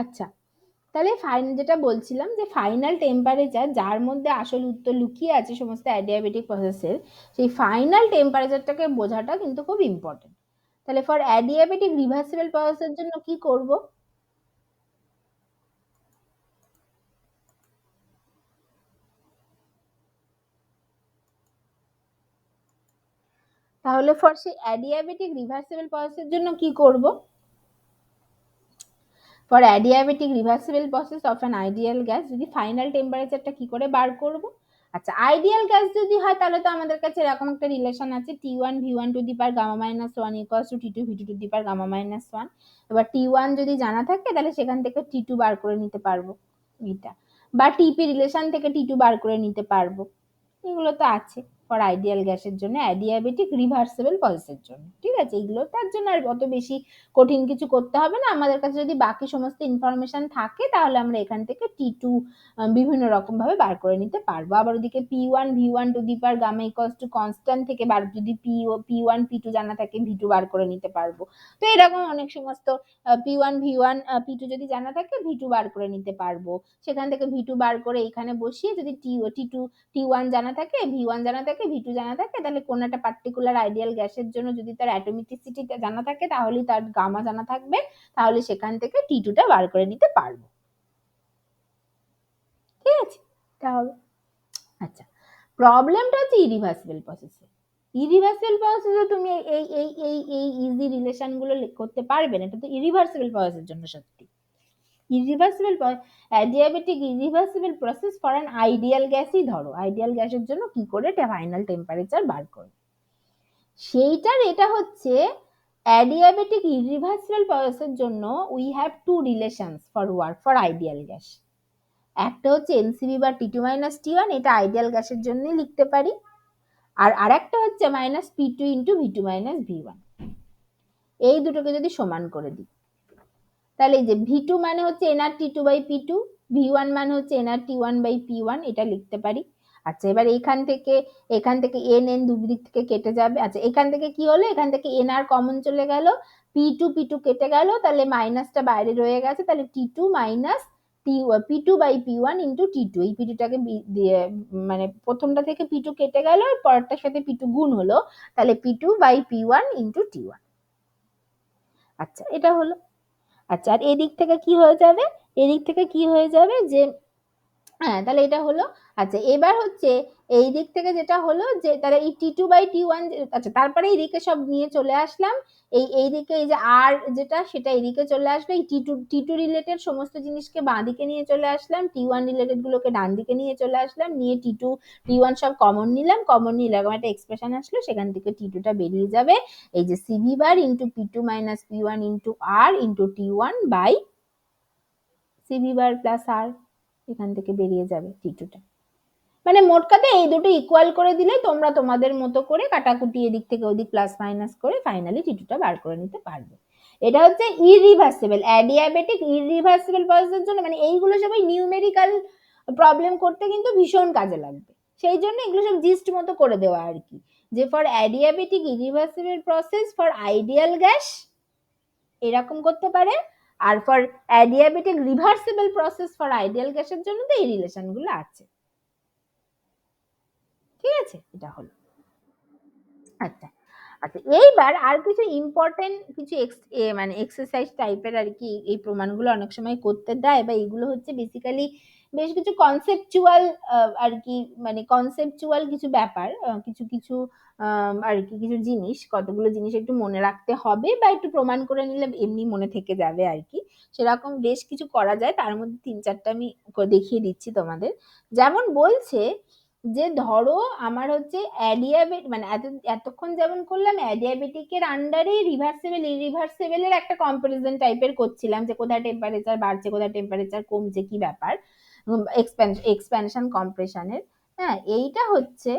আচ্ছা, তাহলে যেটা বলছিলাম যে ফাইনাল টেম্পারেচার যার মধ্যে আসল উত্তর লুকিয়ে আছে সমস্ত অ্যাডিয়াবেটিক প্রসেসের, সেই ফাইনাল টেম্পারেচারটাকে বোঝাটা কিন্তু খুব ইম্পর্টেন্ট। তাহলে ফর অ্যাডিয়াবেটিক রিভার্সিবল প্রসেসের জন্য কি করব? তাহলে ফর সেই অ্যাডিয়াবেটিক রিভার্সিবল প্রসেসের জন্য কি করব? For adiabatic reversible process of an ideal gas যদি ফাইনাল টেম্পারেচারটা কি করে বার করব? আচ্ছা, আইডিয়াল গ্যাস যদি হয় তাহলে তো আমাদের কাছে এরকম একটা রিলেশন আছে T1 V1 to the power gamma minus 1 equals to T2 V2 to the power gamma minus 1। এবার T1 যদি জানা থাকে তাহলে সেখান থেকে T2 বার করে নিতে পারবো এটা, বা টিপি রিলেশন থেকে T2 বার করে নিতে পারবো, এগুলো তো আছে। ফর আইডিয়াল গ্যাসের জন্য, অ্যাডিয়াবেটিক রিভার্সিবল প্রসেসের জন্য। ঠিক আছে, এইগুলো তার জন্য আর অত বেশি কঠিন কিছু করতে হবে না। আমাদের কাছে যদি বাকি সমস্ত ইনফরমেশন থাকে তাহলে আমরা এখান থেকে T2 বিভিন্ন রকম ভাবে বার করে নিতে পারবো। আবার ওদিকে P1 V1 to the power gamma equals to constant থেকে যদি P1 P2 জানা থাকে V2 বার করে নিতে পারবো। তো এরকম অনেক সমস্ত P1 V1 P2 যদি জানা থাকে V2 বার করে নিতে পারবো। সেখান থেকে V2 বার করে এখানে বসিয়ে যদি T2 T1 জানা থাকে, V1 জানা থাকে, V2 জানা থাকে, তাহলে কোন একটা পার্টিকুলার আইডিয়াল গ্যাসের জন্য যদি তার অ্যাটমিসিটি জানা থাকে তাহলে তার গামা জানা থাকবে, তাহলে সেখান থেকে T2 টা বার করে নিতে পারবো। ঠিক আছে, এটা হবে। আচ্ছা, প্রবলেমটা হচ্ছে ইরিভার্সিবল প্রসেসে। ইরিভার্সিবল প্রসেসে তুমি এই এই এই এই ইজি রিলেশন গুলো করতে পারবে না, এটা তো ইরিভার্সিবল প্রসেসের জন্য সত্যি। Irreversible adiabatic irreversible process for an ideal গ্যাসই ধরো, আইডিয়াল গ্যাসের জন্য কি করে ফাইনাল টেম্পারেচার বার করবে সেইটার, এটা হচ্ছে অ্যাডিয়াবেটিক ইরিভার্সিবল প্রসেসের জন্য we have to relations for work for ideal gas. একটা হচ্ছে এনসিবি বা T2 - T1, এটা আইডিয়াল গ্যাসের জন্যই লিখতে পারি। আর আরেকটা হচ্ছে -P2 × V2 - V1। এই দুটোকে যদি সমান করে দিই তাহলে এই যে V2 মানে হচ্ছে nRT2/P2, V1 মানে হচ্ছে nRT1/P1, এটা লিখতে পারি। আচ্ছা, এবার এখান থেকে n দুদিক থেকে কেটে যাবে। আচ্ছা, এখান থেকে কি হলো, এখান থেকে nR কমন চলে গেল, P2 কেটে গেল, তাহলে মাইনাসটা বাইরে রয়ে গেছে, তাহলে T2 P2/P1 × T2। এই P2টাকে মানে প্রথমটা থেকে P2 কেটে গেল, পরেরটার সাথে P2 গুণ হলো, তাহলে P2/P1 × T1। আচ্ছা, এটা হলো। আচ্ছা, আর এদিক থেকে কি হয়ে যাবে, এদিক থেকে কি হয়ে যাবে যে হ্যাঁ, তাহলে এটা হলো। আচ্ছা, এবার হচ্ছে এই দিক থেকে যেটা হলো যে তাহলে এই T2/T1, আচ্ছা তারপরে এইদিকে সব নিয়ে চলে আসলাম, এই দিকে এই যে আর যেটা সেটা এইদিকে চলে আসবে, এই T2 রিলেটেড সমস্ত জিনিসকে বাঁ দিকে নিয়ে চলে আসলাম, T1 রিলেটেড গুলোকে ডান দিকে নিয়ে চলে আসলাম, নিয়ে T2 T1 সব কমন নিলাম, কমন নিয়ে এরকম একটা এক্সপ্রেশন আসলো, সেখান থেকে T2 টা বেরিয়ে যাবে এই যে CV bar × P2 - P1 × R × T1 by CV bar plus R, এখান থেকে বেরিয়ে যাবে T2 টা। মানে মোট কথা এই দুটো ইকুয়াল করে দিলে তোমরা তোমাদের মতো করে কাটাকুটি এদিক থেকে ওদিক প্লাস মাইনাস করে ফাইনালি T2 টা বার করে নিতে পারবে। এটা হচ্ছে ইরিভার্সিবল অ্যাডিয়াবেটিক ইরিভার্সিবল প্রসেসের জন্য, মানে এইগুলো সবাই নিউমেরিক্যাল প্রবলেম করতে কিন্তু ভীষণ কাজে লাগবে, সেই জন্য এগুলো সব জিস্ট মতো করে দেওয়া আর কি, যে for adiabatic irreversible process for ideal gas এরকম করতে পারে, আর for adiabatic reversible process for ideal গ্যাসের জন্য তো এই রিলেশন গুলো আছে। ঠিক আছে, এটা হলো। আচ্ছা আচ্ছা, এইবার আর কিছু ইম্পর্টেন্ট কিছু মানে এক্সারসাইজ টাইপের আর কি এই প্রমাণগুলো অনেক সময় করতে দেয়, বা এগুলো হচ্ছে বেসিক্যালি বেশ কিছু কনসেপচুয়াল আর কি, মানে কনসেপচুয়াল কিছু ব্যাপার, কিছু কিছু আর কি কিছু জিনিস, কতগুলো জিনিস একটু মনে রাখতে হবে বা একটু প্রমাণ করে নিলে এমনি মনে থেকে যাবে আর কি, সেরকম বেশ কিছু করা যায়। তার মধ্যে 3-4টা আমি দেখিয়ে দিচ্ছি তোমাদের। যেমন বলছে যে ধরো আমার হচ্ছে অ্যাডিয়াবেট, মানে এতক্ষণ যেমন করলাম অ্যাডিয়াবেটিকের আন্ডারে রিভার্সিবল ইরিভার্সিবলের একটা কম্পারিজন টাইপের করছিলাম, যে কোথায় টেম্পারেচার বাড়ছে কোথায় টেম্পারেচার কমছে কি ব্যাপার, এক্সপ্যানশন কম্প্রেশনের। হ্যাঁ, এইটা হচ্ছে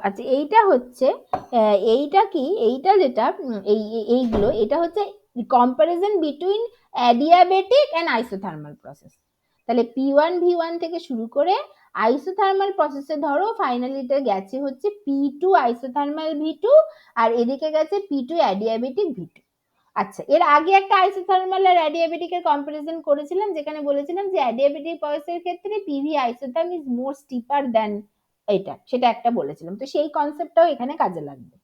আচ্ছা, এইটা হচ্ছে এইটা কি, এইটা যেটা এইগুলো এটা হচ্ছে comparison between adiabatic and isothermal process. তাহলে P1 V1 থেকে শুরু করে আইসোথার্মাল প্রসেসে ধরো ফাইনালি এটা গেছে হচ্ছে P2 আইসোথার্মাল V2, আর এদিকে গেছে P2 অ্যাডিয়াবেটিক V2। আচ্ছা, এর আগে একটা আইসোথার্মাল আর অ্যাডিয়াবেটিক এর কম্পারিজন করেছিলাম, যেখানে বলেছিলাম যে অ্যাডিয়াবেটিক প্রসেসের ক্ষেত্রে PV isotherm is more stripper than এটা, সেটা একটা বলেছিলাম, তো সেই কনসেপ্টটাও এখানে কাজে লাগবে।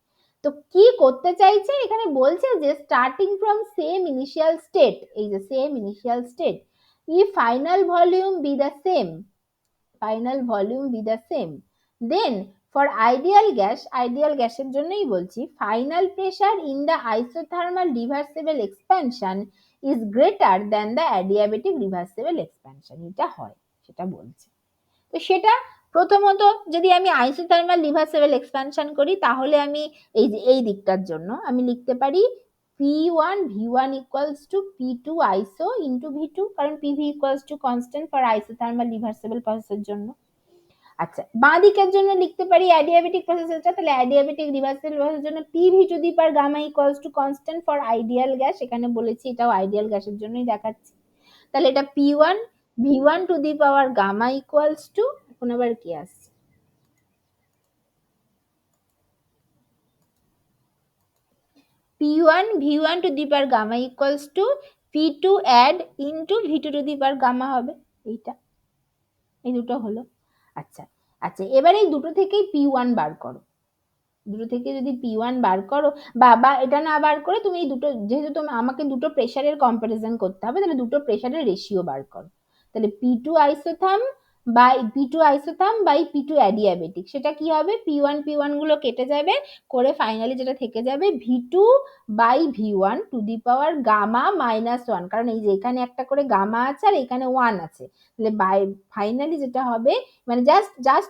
তো কি করতে চাইছে এখানে, বলছে যে starting from same initial state, এই যে same initial state, if final volume be the same, final volume be the same, then for ideal গ্যাসের জন্যই বলছি, final pressure in the isothermal reversible expansion is greater than the adiabatic reversible expansion, এটা হয়, সেটা বলছে। তো সেটা প্রথমত যদি আমি আইসোথার্মাল রিভার্সিবল এক্সপ্যানশন করি তাহলে আমি এই যে এই দিকটার জন্য আমি লিখতে পারি P1 V1 equals to P2 iso into V2, কারণ PV equals to constant for isothermal reversible process এর জন্য। আচ্ছা, বাঁ দিকের জন্য লিখতে পারি অ্যাডিয়াবেটিক প্রসেসটা, তাহলে অ্যাডিয়াবেটিক রিভার্সেবল প্রসেসের জন্য PV to the power gamma equals to constant for ideal gas, এখানে বলেছি এটাও আইডিয়াল গ্যাসের জন্যই দেখাচ্ছি। তাহলে এটা P1 V1 to the power gamma equals to, এখন আবার কি আসছে, P1 V1 to the power gamma equals to P2 add into V2 to the power gamma হবে, এইটা, এই দুটো হলো। আচ্ছা আচ্ছা, এবার এই দুটো থেকেই P1 বার করো, দুটো থেকে যদি P1 বার করো, বা এটা না বার করে তুমি এই দুটো, যেহেতু তুমি আমাকে দুটো প্রেসারের কম্পারিজন করতে হবে, তাহলে দুটো প্রেসারের রেশিও বার করো। তাহলে P2 isotherm by P2 isotherm by P2 adiabatic, সেটা কি হবে, P1 গুলো কেটে যাবে, করে ফাইনালি যেটা থেকে যাবে V2 by V1 to the power gamma -1, কারণ এই যে এখানে একটা করে গামা আছে আর এখানে 1 আছে, তাহলে বাই ফাইনালি যেটা হবে, মানে জাস্ট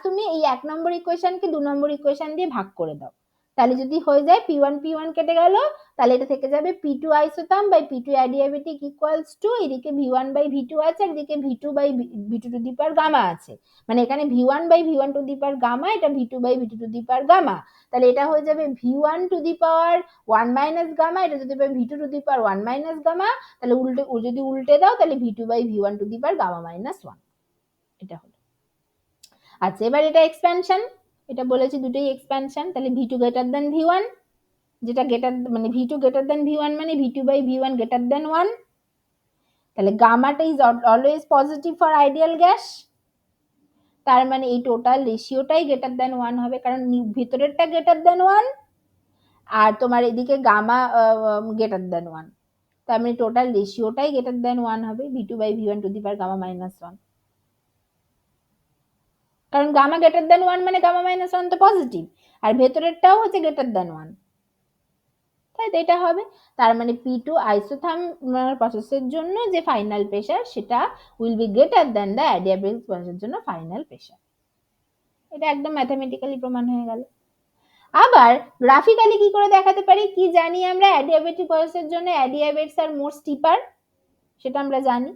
তুমি এই 1 নম্বর ইকুয়েশনকে 2 নম্বর ইকুয়েশন দিয়ে ভাগ করে দাও, তাহলে যদি হয়ে যায় P1 কেটে গেল, তাহলে এটা থেকে যাবে P2 isotherm by P2 adiabatic equals to, এদিকে V1 বাই V2 আছে আর এদিকে V2 by V2 to the power gamma আছে, মানে এখানে V1 by V1 to the power gamma, এটা V2 by V2 to the power gamma, তাহলে এটা হয়ে যাবে V1 to the power 1 minus gamma, এটা যদি power V2 to the power 1 minus gamma, তাহলে যদি উল্টে দাও তাহলে V2 by V1 to the power gamma -1, এটা হলো। আচ্ছা, এবার এটা এক্সপ্যানশন, এটা বলেছি দুটোই এক্সপ্যানশন, তাহলে V2 গ্রেটার দেন V1, যেটা গ্রেটার মানে V2 গ্রেটার দেন V1 মানে V2 by V1 greater than 1, তাহলে গামাটা is always positive for ideal gas, তার মানে এই টোটাল রেশিওটাই গ্রেটার দেন 1 হবে, কারণ ভিতরেরটা গ্রেটার দেন 1 আর তোমার এদিকে গামা গ্রেটার দেন 1, তার মানে টোটাল রেশিওটাই গ্রেটার দেন 1 হবে, V2 by V1 to the power gamma -1, কারণ গামা গ্রেটার দেন 1 মানে গামা -1 তো পজিটিভ, আর ভেতরেরটাও হচ্ছে গ্রেটার দেন 1, তাই এটা হবে, তার মানে P2 আইসোথার্মাল প্রসেসের জন্য যে ফাইনাল প্রেসার সেটা will be greater than the adiabatic প্রসেসের জন্য ফাইনাল প্রেসার, এটা একদম ম্যাথমেটিক্যালি প্রমাণ হয়ে গেল। আবার গ্রাফিক্যালি কি করে দেখাতে পারি, কি জানি আমরা অ্যাডিয়াবেটিক প্রসেসের জন্য অ্যাডিয়াবেটস আর মোর স্টিপার, সেটা আমরা জানি,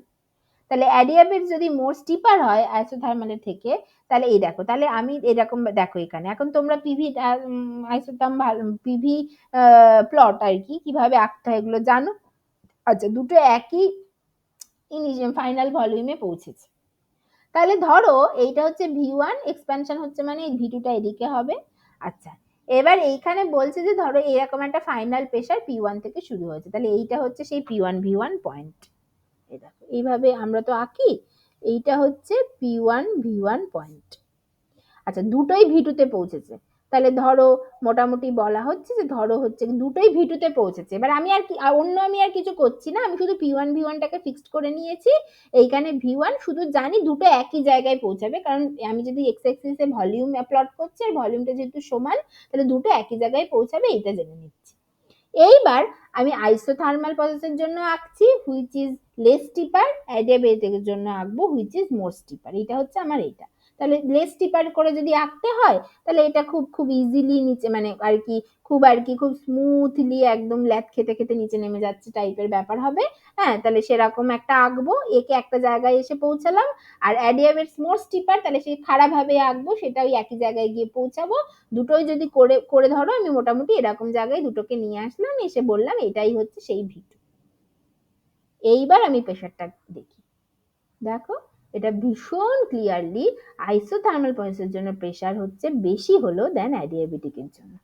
তাহলে অ্যাডিয়াবেটস যদি মোর স্টিপার হয় আইসোথার্মালের থেকে, তাহলে এই দেখো, তাহলে আমি এরকম দেখো, এখানে এখন তোমরা পিভি আইসোথার্ম পিভি প্লট আর কি কিভাবে আঁকতে হয় এগুলো জানো। আচ্ছা, দুটো একই ফাইনাল ভলিউমে পৌঁছেছে, তাহলে ধরো এইটা হচ্ছে V1, এক্সপ্যানশন হচ্ছে মানে এই V2টা এদিকে হবে। আচ্ছা, এবার এইখানে বলছে যে ধরো এরকম একটা ফাইনাল প্রেসার P1 থেকে শুরু হয়েছে, তাহলে এইটা হচ্ছে সেই P1 V1 পয়েন্ট, এই দেখো এইভাবে আমরা তো আঁকি, এইটা হচ্ছে P1 V1 পয়েন্ট। আচ্ছা, দুটোই V2 তে পৌঁছেছে, তাহলে ধরো মোটামুটি বলা হচ্ছে যে ধরো হচ্ছে দুটোই V2 তে পৌঁছেছে, এবার আমি আর কি অন্য আমি আর কিছু করছি না, আমি শুধু P1 V1 টাকে ফিক্সড করে নিয়েছি, এইখানে V1 শুধু জানি দুটো একই জায়গায় পৌঁছাবে, কারণ আমি যদি এক্স অ্যাক্সিসে ভলিউম প্লট করছি আর ভলিউমটা যেহেতু সমান, তাহলে দুটো একই জায়গায় পৌঁছাবে, এইটা জেনে নিচ্ছি। এইবার আমি আইসোথার্মাল প্রসেসের জন্য আঁকছি হুইচ ইজ লেস স্টিপার, অ্যাডিয়াবেটিকের জন্য আঁকবো হুইচ ইজ মোর স্টিপার, এটা হচ্ছে আমার এইটা, তাহলে লেস স্টিপার করে যদি আঁকতে হয় তাহলে এটা খুব ইজিলি নিচে মানে আর কি খুব স্মুথলি একদম ল্যাথ খেতে খেতে নিচে নেমে যাচ্ছে টাইপের ব্যাপার হবে, হ্যাঁ, তাহলে সেরকম একটা আঁকবো, একে একটা জায়গায় এসে পৌঁছালাম, আর অ্যাডিয়াবেটস মোর স্টিপার, তাহলে সেই খারাপ ভাবে আঁকবো, সেটাই একই জায়গায় গিয়ে পৌঁছাবো, দুটোই যদি করে করে ধরো আমি মোটামুটি এরকম জায়গায় দুটোকে নিয়ে আসলাম, এসে বললাম এটাই হচ্ছে সেই V2। এইবার আমি প্রেসারটা দেখি, দেখো এটা ভীষণ ক্লিয়ারলি আইসোথার্মাল প্রসেসের জন্য প্রেসার হচ্ছে বেশি হলো দেন অ্যাডিয়াবেটিকের জন্য,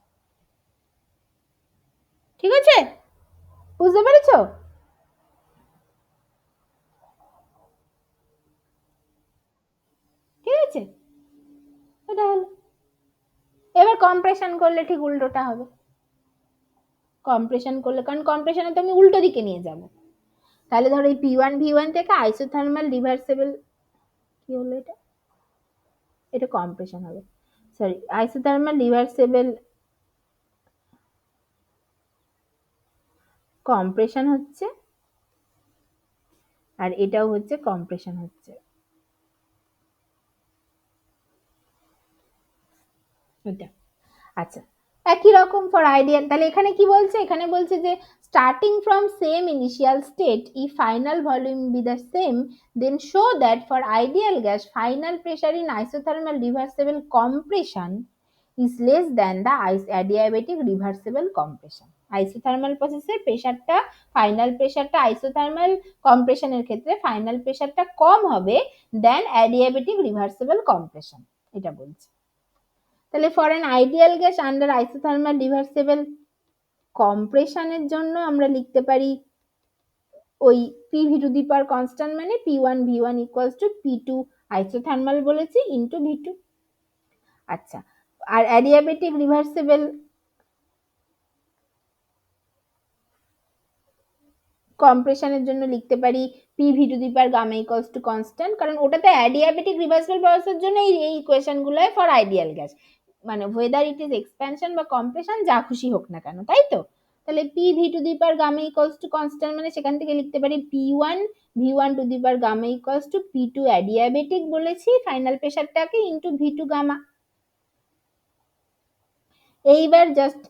ঠিক আছে, বুঝতে পেরেছো? ঠিক আছে, এটা হলো। এবার কম্প্রেশন করলে ঠিক উল্টোটা হবে, কম্প্রেশন করলে, কারণ কম্প্রেশনে তো আমি উল্টো দিকে নিয়ে যাব, তাহলে ধরো এই P1 V1 থেকে আইসোথার্মাল রিভার্সেবল, কি হলো এটা, এটা কম্প্রেশন হবে, সরি আইসোথার্মাল রিভার্সেবল কম্প্রেশন হচ্ছে, আর এটাও হচ্ছে কম্প্রেশন হচ্ছে, এটা। আচ্ছা, একই রকম ফর আইডিয়াল, তাহলে এখানে কি বলছে, এখানে বলছে যে starting from same initial state if final volume be the same then show that for ideal gas final pressure in isothermal reversible compression is less than the adiabatic reversible compression. Isothermal প্রসেসের প্রেসারটা, final প্রেসারটা isothermal কম্প্রেশনের ক্ষেত্রে final প্রেসারটা কম হবে দেন adiabatic reversible compression, এটা বলছে। তাহলে for an ideal gas under isothermal reversible কম্প্রেশনের জন্য আমরা লিখতে পারি ওই P V to the power constant মানে P one V one equals to P two isothermal বলেছি ইন্টু ভি টু। আচ্ছা, আর অ্যাডিয়াবেটিক রিভার্সিবল কম্প্রেশনের জন্য লিখতে পারি P V to the power gamma equals to constant, কারণ ওটাতে অ্যাডিয়াবেটিক রিভার্সিবল প্রসেসের জন্য এই ইকুয়েশনগুলো ফর আইডিয়াল গ্যাস, মানে ওয়েদার ইট ইজ এক্সপ্যানশন বা কম্প্রেশন যা খুশি হোক না কেন, তাই তো। তাহলে P V to the power gamma equals to constant মানে সেখান থেকে লিখতে পারি P one V one to the power gamma equals to P two adiabatic বলেছি ফাইনাল প্রেসারটাকে ইন্টু ভি টু গামা। এইবার জাস্ট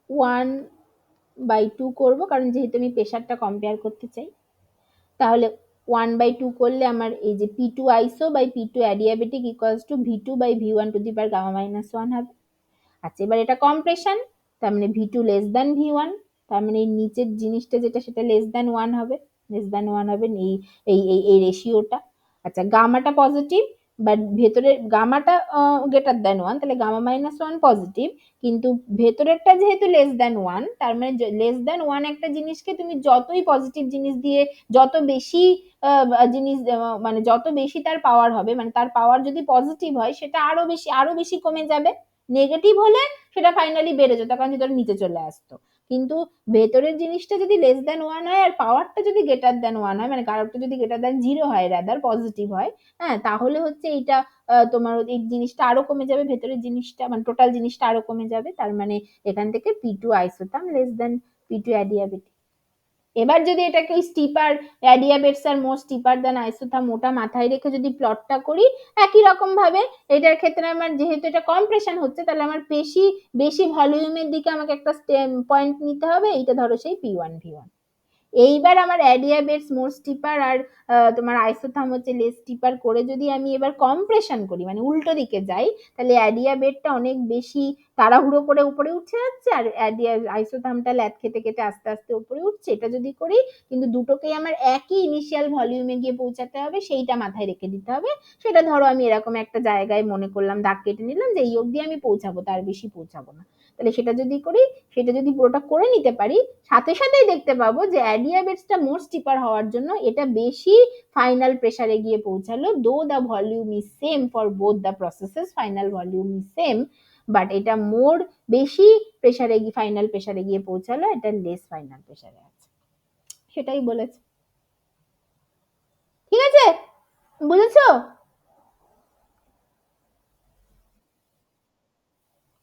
1/2 করবো কারণ যেহেতু আমি প্রেসারটা কম্পেয়ার করতে চাই, তাহলে 1/2 করলে আমার এই যে P two iso by P two adiabatic equals to V two by V one to the power gamma minus 1 হবে। আচ্ছা, এবার এটা কম্প্রেশন, তার মানে V two less than V one, তার মানে এই নিচের জিনিসটা যেটা সেটা লেস দ্যান 1 হবে, লেস দ্যান 1 হবে এই এই এই রেশিওটা। আচ্ছা, গামাটা পজিটিভ বাট ভেতরের গামাটা গ্রেটার দ্যান 1, তাহলে গামা মাইনাস 1 পজিটিভ, কিন্তু ভেতরেরটা যেহেতু লেস দ্যান 1, তার মানে লেস দ্যান 1 একটা জিনিসকে তুমি যতই পজিটিভ জিনিস দিয়ে যত বেশি জিনিস মানে যত বেশি তার পাওয়ার হবে, মানে তার পাওয়ার যদি পজিটিভ হয় সেটা আরো বেশি কমে যাবে, নেগেটিভ হলে সেটা ফাইনালি বেড়ে যেত কারণ সেটা নিচে চলে আসতো। কিন্তু ভেতরের জিনিসটা যদি লেস দ্যান 1 হয় আর পাওয়ারটা যদি গ্রেটার দ্যান 1 হয়, মানে কারোরটা যদি গ্রেটার দ্যান 0 হয় রাদার পজিটিভ হয়, হ্যাঁ, তাহলে হচ্ছে এইটা তোমার এই জিনিসটা আরো কমে যাবে, ভেতরের জিনিসটা মানে টোটাল জিনিসটা আরো কমে যাবে, তার মানে এখান থেকে P two isotherm less than P two adiabatic. এবার যদি এটাকে steeper adiabats are more steeper than isotherm ওটা মাথায় রেখে যদি প্লটটা করি, একই রকম ভাবে এটার ক্ষেত্রে আমার যেহেতু এটা কম্প্রেশন হচ্ছে তাহলে আমার বেশি বেশি ভলিউমের দিকে আমাকে একটা পয়েন্ট নিতে হবে, এইটা ধরো সেই পি ওয়ান ভি ওয়ান। এইবার আমার অ্যাডিয়াবেটস মোর স্টিপার আর তোমার আইসোথার্ম হচ্ছে লেস স্টিপার করে যদি আমি এবার কম্প্রেশন করি মানে উল্টো দিকে যাই, তাহলে অ্যাডিয়াবেটটা অনেক বেশি তাড়াহুড়ো করে উপরে উঠে যাচ্ছে আর আইসোথার্মটা ল্যাদ খেতে খেতে আস্তে আস্তে উপরে উঠছে, এটা যদি করি কিন্তু দুটোকেই আমার একই ইনিশিয়াল ভলিউমে গিয়ে পৌঁছাতে হবে, সেইটা মাথায় রেখে দিতে হবে। সেটা ধরো আমি এরকম একটা জায়গায় মনে করলাম দাগ কেটে নিলাম যে এই অবধি আমি পৌঁছাবো, তার বেশি পৌঁছাবো না। তাহলে সেটা যদি করি, সেটা যদি পুরোটা করে নিতে পারি, সাথে সাথেই দেখতে পাবো যে অ্যাডিয়াবেটসটা মোর স্টিপার হওয়ার জন্য এটা বেশি ফাইনাল প্রেসারে গিয়ে পৌঁছালো, দো the volume is same for both the processes, final volume is same, but এটা মোর বেশি প্রেসারে গিয়ে ফাইনাল প্রেসারে গিয়ে পৌঁছালো, এটা লেস ফাইনাল প্রেসারে আছে, সেটাই বলেছে। ঠিক আছে, বুঝেছো?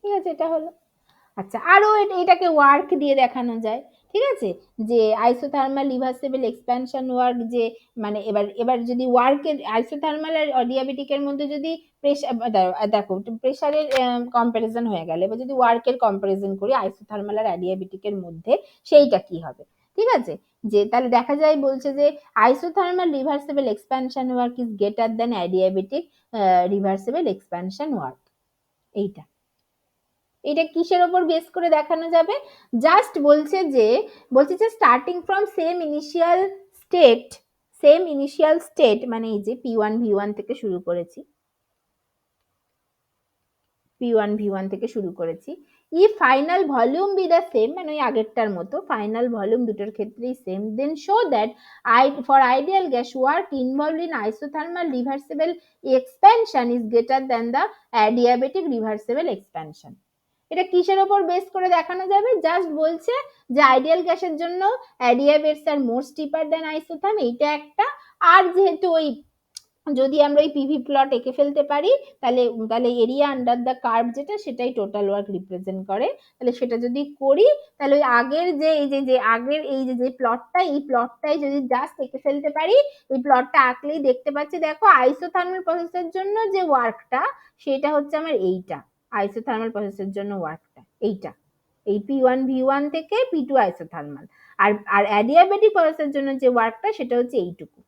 ঠিক আছে, এটা হলো। আচ্ছা, আরো এটাকে ওয়ার্ক দিয়ে দেখানো যায়, ঠিক আছে, যে আইসোথার্মাল রিভার্সিবল এক্সপ্যানশন ওয়ার্ক, যে মানে এবার এবার যদি ওয়ার্কের আইসোথার্মাল আর অডিয়াবেটিকের মধ্যে যদি প্রেসার দেখো প্রেসারের কম্পারিজন হয়ে গেলে এবার যদি ওয়ার্কের কম্পারিজন করি আইসোথার্মাল আর অ্যাডিয়াবেটিকের মধ্যে, সেইটা কি হবে, ঠিক আছে, যে তাহলে দেখা যায় বলছে যে isothermal reversible expansion work is greater than adiabatic reversible expansion work. এইটা এটা কিসের ওপর বেস করে দেখানো যাবে, জাস্ট বলছে যে starting from same initial state মানে এই যে পি ওয়ান ভি ওয়ান থেকে শুরু করেছি, পি ওয়ান ভি ওয়ান থেকে শুরু করেছি, ই final volume be the same মানে ওই আগেরটার মতো ফাইনাল ভলিউম দুটোর ক্ষেত্রেই same, then show that for ideal gas work involved in isothermal reversible expansion is greater than the adiabatic reversible expansion. এটা কিসের ওপর বেস করে দেখানো যাবে, জাস্ট বলছে যে আইডিয়াল গ্যাসের জন্য অ্যাডিয়াবেটস are more steeper than isotherm, এইটা একটা, আর যেহেতু ওই যদি আমরা ওই পিভি প্লট এঁকে ফেলতে পারি তাহলে তাহলে এরিয়া আন্ডার দ্য কার্ভ যেটা সেটাই টোটাল ওয়ার্ক রিপ্রেজেন্ট করে, তাহলে সেটা যদি করি তাহলে ওই আগের যে এই যে আগের এই যে প্লটটা এই প্লটটাই যদি জাস্ট এঁকে ফেলতে পারি, এই প্লটটা আঁকলেই দেখতে পাচ্ছি দেখো আইসোথার্মাল প্রসেসের জন্য যে ওয়ার্কটা সেটা হচ্ছে আমার এইটা আইসোথার্মাল প্রসেসের জন্য ওয়ার্কটা, এইটা, এই P1V1 থেকে P2 আইসোথার্মাল। আর অ্যাডিয়াবেটিক প্রসেসের জন্য যে ওয়ার্কটা সেটা হচ্ছে এইটুকু।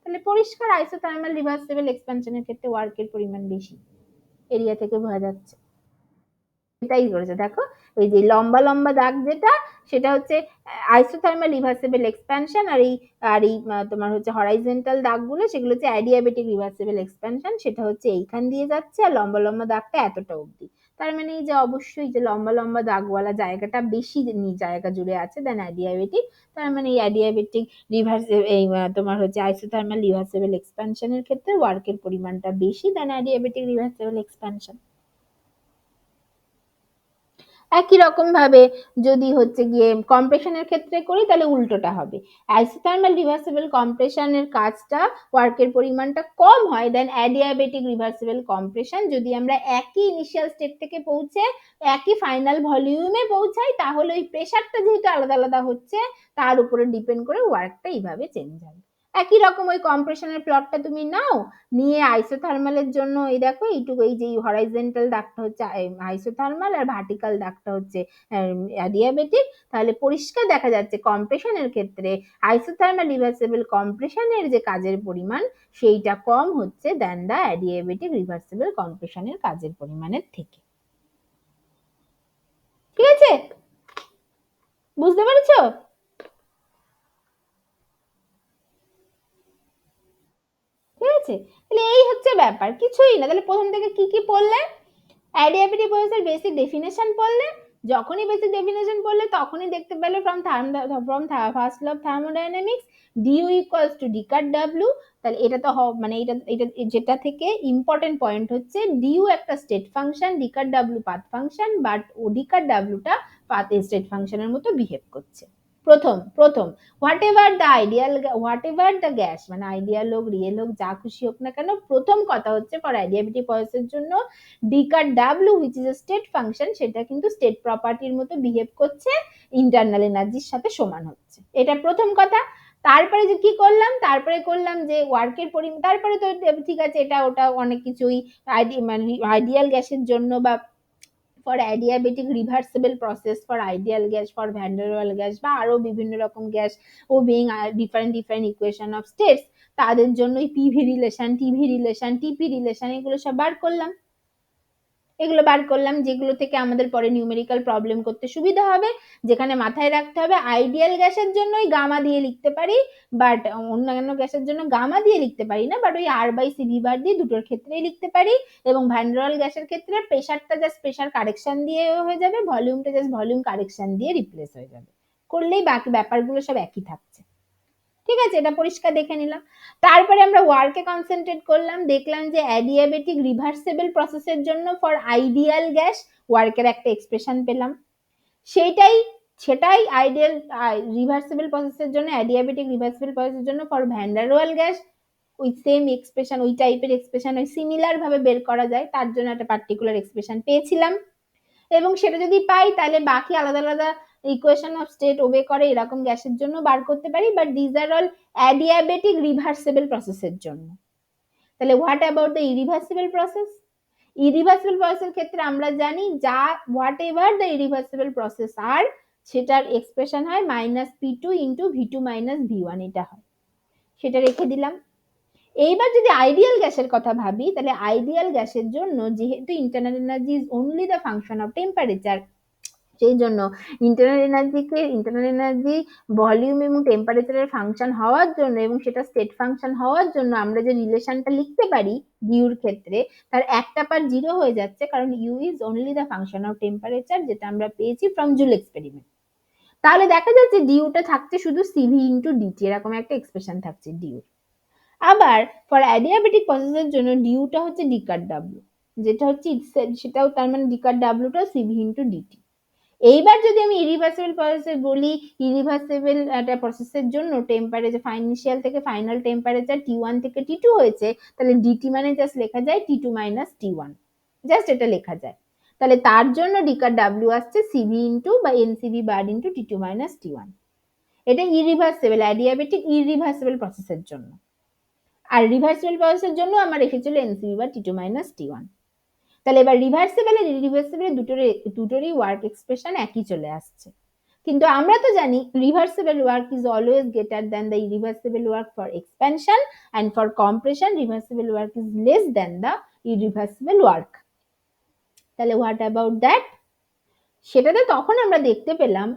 তাহলে পরিষ্কার আইসোথার্মাল রিভার্সিবল এক্সপ্যানশনের ক্ষেত্রে ওয়ার্কের পরিমাণ বেশি, এরিয়া থেকে বোঝা যাচ্ছে। এটাই করেছে দেখো, এই যে লম্বা লম্বা দাগ যেটা, সেটা হচ্ছে আইসোথার্মাল রিভার্সিবল এক্সপ্যানশন, আর এই তোমার হচ্ছে হরাইজন্টাল দাগগুলো সেগুলো হচ্ছে অ্যাডিয়াবেটিক রিভার্সিবল এক্সপ্যানশন, সেটা হচ্ছে এইখান দিয়ে যাচ্ছে, আর লম্বা লম্বা দাগটা এতটা অবধি। তার মানে এই যে অবশ্যই যে লম্বা লম্বা দাগওয়ালা জায়গাটা বেশি জায়গা জুড়ে আছে দেন অ্যাডিয়াবেটিক। তার মানে এই অ্যাডিয়াবেটিক রিভার্স এই তোমার হচ্ছে আইসোথার্মাল রিভার্সিবল এক্সপ্যানশনের ক্ষেত্রে ওয়ার্কের পরিমাণটা বেশি দেন অ্যাডিয়াবেটিক রিভার্সিবল এক্সপ্যানশন। একই রকম ভাবে যদি হচ্ছে গিয়ে কম্প্রেশনের ক্ষেত্রে করি তাহলে উল্টোটা হবে। আইসোথার্মাল রিভার্সিবল কম্প্রেশনের কাজটা ওয়ার্কের পরিমাণটা কম হয় দেন অ্যাডিয়াবেটিক রিভার্সিবল কম্প্রেশন। যদি আমরা একই ইনিশিয়াল স্টেট থেকে পৌঁছে একই ফাইনাল ভলিউমে পৌঁছাই তাহলে ওই প্রেশারটা যেহেতু আলাদা আলাদা হচ্ছে তার উপরে ডিপেন্ড করে ওয়ার্কটা এইভাবে চেঞ্জ হবে। একই রকম ওই কম্প্রেশনের প্লটটা তুমি নাও, নিয়ে আইসোথার্মালের জন্য এই দেখো এইটুকু, এই যে হরাইজন্টাল দাগটা হচ্ছে আইসোথার্মাল আর ভার্টিক্যাল দাগটা হচ্ছে অ্যাডিয়াবেটিক, তাহলে পরিষ্কার দেখা যাচ্ছে কম্প্রেশনের ক্ষেত্রে আইসোথার্মাল রিভার্সিবল কম্প্রেশনের যে কাজের পরিমাণ সেইটা কম হচ্ছে দেন দা অ্যাডিয়াবেটিক রিভার্সিবল কম্প্রেশনের কাজের পরিমাণের থেকে। ঠিক আছে, বুঝতে পেরেছো? ঠিক আছে, তাহলে এই হচ্ছে ব্যাপার, কিছুই না। তাহলে প্রথম থেকে কি কি পড়লে? অ্যাডিয়াবেটিক প্রসেসের বেসিক ডেফিনেশন পড়লে, যখনই বেসিক ডেফিনেশন পড়লে তখনই দেখতে পেলে from first law of thermodynamics D U equals to D cut W. তাহলে এটা তো মানে এটা এটা যেটা থেকে ইম্পর্টেন্ট পয়েন্ট হচ্ছে ডিউ একটা state function, D cut W path function, but ও ডি কাট ডাব্লিউটা পাথ স্টেট ফাংশনের মতো বিহেভ করছে। প্রথম প্রথম হোয়াট এভার দ্য গ্যাস, মানে আইডিয়াল হোক রিয়েল হোক যা খুশি হোক না কেন, প্রথম কথা হচ্ছে ফর অ্যাডিয়াবেটিক প্রসেসের জন্য D cut W which is a state function সেটা কিন্তু স্টেট প্রপার্টির মতো বিহেভ করছে, ইন্টারনাল এনার্জির সাথে সমান হচ্ছে, এটা প্রথম কথা। তারপরে যে কি করলাম, তারপরে করলাম যে ওয়ার্কের পরিমাণ, তারপরে তো ঠিক আছে এটা ওটা অনেক কিছুই মানে আইডিয়াল গ্যাসের জন্য বা for adiabatic reversible process, for ideal gas, for van der Waal gas বা আরো বিভিন্ন রকম গ্যাস ও being different different equation of states, তাদের জন্য PV relation, TV relation, TP relation এগুলো সব বার করলাম। এগুলো বার করলাম যেগুলো থেকে আমাদের পরে নিউমেরিক্যাল প্রবলেম করতে সুবিধা হবে, যেখানে মাথায় রাখতে হবে আইডিয়াল গ্যাসের জন্যই গামা দিয়ে লিখতে পারি, বাট অন্যান্য গ্যাসের জন্য গামা দিয়ে লিখতে পারি না, বাট ওই R/CV বার দিয়ে দুটোর ক্ষেত্রেই লিখতে পারি। এবং ভ্যান ডার ওয়াল গ্যাসের ক্ষেত্রে প্রেশারটা জাস্ট প্রেশার কারেকশন দিয়ে হয়ে যাবে, ভলিউমটা জাস্ট ভলিউম কারেকশন দিয়ে রিপ্লেস হয়ে যাবে, করলেই বাকি ব্যাপারগুলো সব একই থাকছে। ঠিক আছে, এটা পরিষ্কার দেখে নিলাম। তারপরে আমরা ওয়ার্কে কনসেন্ট্রেট করলাম, দেখলাম যে অ্যাডিয়াবেটিক রিভার্সিবল প্রসেসের জন্য ফর আইডিয়াল গ্যাস ওয়ার্কের একটা এক্সপ্রেশন পেলাম, সেটাই সেটাই আইডিয়াল রিভার্সিবল প্রসেসের জন্য, অ্যাডিয়াবেটিক রিভার্সিবল প্রসেসের জন্য for van der Waal gas ওই সেম এক্সপ্রেশন, ওই টাইপের এক্সপ্রেশন ওই সিমিলার ভাবে বের করা যায় তার জন্য একটা পার্টিকুলার এক্সপ্রেশন পেয়েছিলাম। এবং সেটা যদি পাই তাহলে বাকি আলাদা আলাদা ইকুয়েশন অফ স্টেট ওবে করে এরকম গ্যাসের জন্য বার করতে পারি, but these are all adiabatic reversible প্রসেসের জন্য। তাহলে what about the irreversible process? Irreversible প্রসেসের ক্ষেত্রে আমরা জানি যা whatever the irreversible process আর সেটার এক্সপ্রেশন হয় -P2 ইন্টু V2 - V1, এটা হয়, সেটা রেখে দিলাম। এইবার যদি আইডিয়াল গ্যাসের কথা ভাবি তাহলে আইডিয়াল গ্যাসের জন্য যেহেতু internal energy is only the function of temperature, সেই জন্য ইন্টারনাল এনার্জি ভলিউম এবং টেম্পারেচারের ফাংশন হওয়ার জন্য এবং সেটা স্টেট ফাংশন হওয়ার জন্য আমরা যে রিলেশনটা লিখতে পারি ডিউর ক্ষেত্রে তার একটা পার্ট জিরো হয়ে যাচ্ছে, কারণ U is only the function of temperature, যেটা আমরা পেয়েছি ফ্রম জুল এক্সপেরিমেন্ট। তাহলে দেখা যাচ্ছে ডিউটা থাকছে শুধু সিভি ইন্টু ডিটি, এরকম একটা এক্সপ্রেশন থাকছে ডিউ। আবার ফর অ্যাডিয়াবেটিক প্রসেসের জন্য ডিউটা হচ্ছে ডি কাট ডাব্লিউ, যেটা হচ্ছে সেটাও তার মানে ডি কাট ডাব্লিউটাও সিভি ইন্টু ডিটি। এইবার যদি আমি ইরিভার্সিবল প্রসেসে বলি, ইরিভার্সিবল একটা প্রসেসের জন্য টেম্পারেচার ইনিশিয়াল থেকে ফাইনাল টেম্পারেচার T1 থেকে T2 হয়েছে, তাহলে ডিটি মানে জাস্ট লেখা যায় T2 - T1, জাস্ট এটা লেখা যায়। তাহলে তার জন্য ডি কাট ডাব্লিউ আসছে সিভি ইন্টু বা এনসিভি বার ইন্টু T2 - T1। এটা ইরিভার্সিবল অ্যাডিয়াবেটিক ইরিভার্সিবল প্রসেসের জন্য। আর রিভার্সিবল প্রসেসের জন্য আমার রেখেছিল এনসিভি বা T2 - T1। তাহলে এবার রিভার্সিবল আর ইরিভার্সিবল দুটোরই ওয়ার্ক এক্সপ্রেশন একই চলে আসছে। কিন্তু আমরা তো জানি reversible work is always greater than the irreversible work for expansion, and for compression reversible work is less than the irreversible work. তাহলে হোয়াট অ্যাবাউট দ্যাট? সেটাতে তখন আমরা দেখতে পেলাম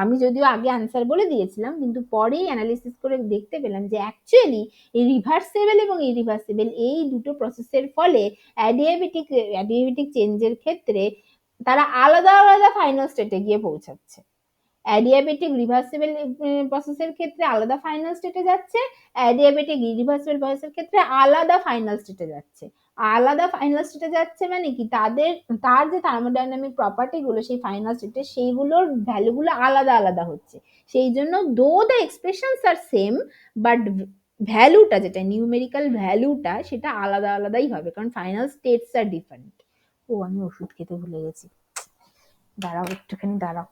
আমি যদিও আগে আনসার বলে দিয়েছিলাম, কিন্তু পরেই অ্যানালিসিস করে দেখতে পেলাম যে অ্যাকচুয়ালি এই রিভার্সিবল এবং ইরিভার্সিবল এই দুটো প্রসেসের ফলে অ্যাডিয়াবেটিক চেঞ্জের ক্ষেত্রে তারা আলাদা আলাদা ফাইনাল স্টেটে গিয়ে পৌঁছাচ্ছে। অ্যাডিয়াবেটিক রিভার্সিবল প্রসেসের ক্ষেত্রে আলাদা ফাইনাল স্টেটে যাচ্ছে, অ্যাডিয়াবেটিক ইরিভার্সিবল প্রসেসের ক্ষেত্রে আলাদা ফাইনাল স্টেটে যাচ্ছে। আলাদা ফাইনাল স্টেটে যাচ্ছে মানে কি, তার যে থার্মোডাইনামিক প্রপার্টি গুলো সেই ফাইনাল স্টেটে সেইগুলোর ভ্যালুগুলো আলাদা আলাদা হচ্ছে। সেই জন্য though the expressions are same, but ভ্যালুটা যেটা নিউমেরিক্যাল ভ্যালুটা সেটা আলাদা আলাদাই হবে, কারণ ফাইনাল স্টেটস আর ডিফারেন্ট। ও আমি ওষুধ খেতে ভুলে গেছি, দাঁড়াও একটুখানি দাঁড়াও।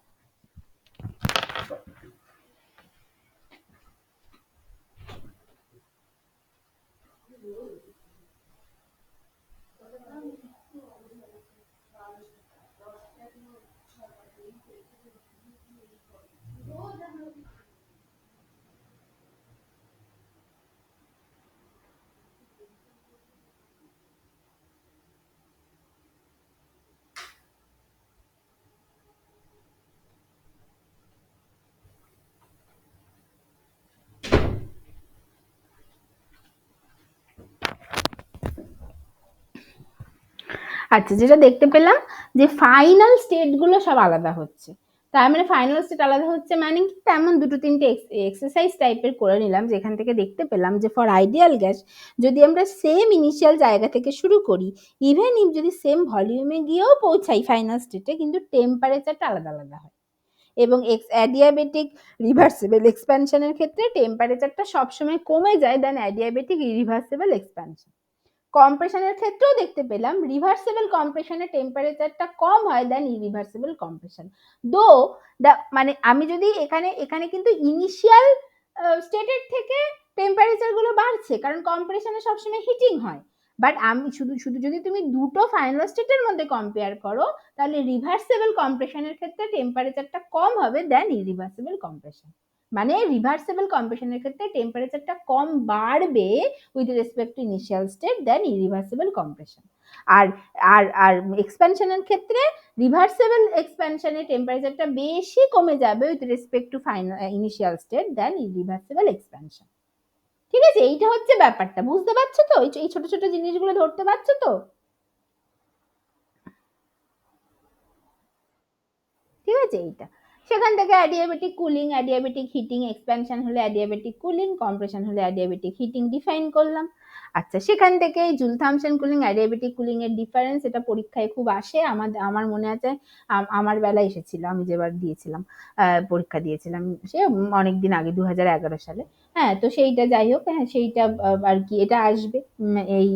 আচ্ছা, যেটা দেখতে পেলাম যে ফাইনাল স্টেট গুলো সব আলাদা হচ্ছে। তার মানে ফাইনাল স্টেট আলাদা হচ্ছে মানে কি, তেমন দুটো তিনটে এক্সারসাইজ টাইপের করে নিলাম, যেখান থেকে দেখতে পেলাম যে ফর আইডিয়াল গ্যাস যদি আমরা সেম ইনিশিয়াল জায়গা থেকে শুরু করি, ইভেন ইফ যদি সেম ভলিউমে গিয়েও পৌঁছাই ফাইনাল স্টেটে, কিন্তু টেম্পারেচারটা আলাদা আলাদা হয়। এবং অ্যাডিয়াবেটিক রিভার্সিবল এক্সপ্যানশনের ক্ষেত্রে টেম্পারেচারটা সবসময় কমে যায় দেন অ্যাডিয়াবেটিক ইরিভার্সিবল এক্সপ্যানশন। কম্প্রেশনের ক্ষেত্রেও দেখতে পেলাম রিভার্সিবল কম্প্রেশনের টেম্পারেচারটা কম হয় দেন ইরিভার্সিবল কম্প্রেশন। দো মানে আমি যদি এখানে কিন্তু ইনিশিয়াল স্টেটের থেকে টেম্পারেচার গুলো বাড়ছে, কারণ কম্প্রেশনে সবসময় হিটিং হয়। বাট আমি শুধু যদি তুমি দুটো ফাইনাল স্টেটের মধ্যে কম্পেয়ার করো, তাহলে রিভার্সিবল কম্প্রেশনের ক্ষেত্রে টেম্পারেচারটা কম হবে দেন ইরিভার্সিবল কম্প্রেশন। মানে রিভার্সিবল কম্প্রেশনের ক্ষেত্রে টেম্পারেচারটা কম বাড়বে with respect to initial state than irreversible compression. আর আর আর এক্সপ্যানশনের ক্ষেত্রে রিভার্সিবল এক্সপ্যানশনে টেম্পারেচারটা বেশি কমে যাবে with respect to initial state than irreversible expansion. ঠিক আছে, এইটা হচ্ছে ব্যাপারটা, বুঝতে পারছো তো? এই ছোট ছোট জিনিসগুলো ধরতে পারছো তো? ঠিক আছে, এইটা সেখান থেকে adiabatic cooling, adiabatic heating, expansion হলে অ্যাডিয়াবেটিক কুলিং, কম্প্রেশন হলে অ্যাডিয়াবেটিক হিটিং ডিফাইন করলাম। আচ্ছা, সেখান থেকে Joule Thomson cooling, adiabatic cooling এর ডিফারেন্স, এটা পরীক্ষায় খুব আসে, আমার মনে আছে আমার বেলায় এসেছিল, আমি যেবার দিয়েছিলাম পরীক্ষা দিয়েছিলাম, সে অনেকদিন আগে 2011 সালে। হ্যাঁ, তো সেইটা যাই হোক, হ্যাঁ সেইটা আর কি এটা আসবে, এই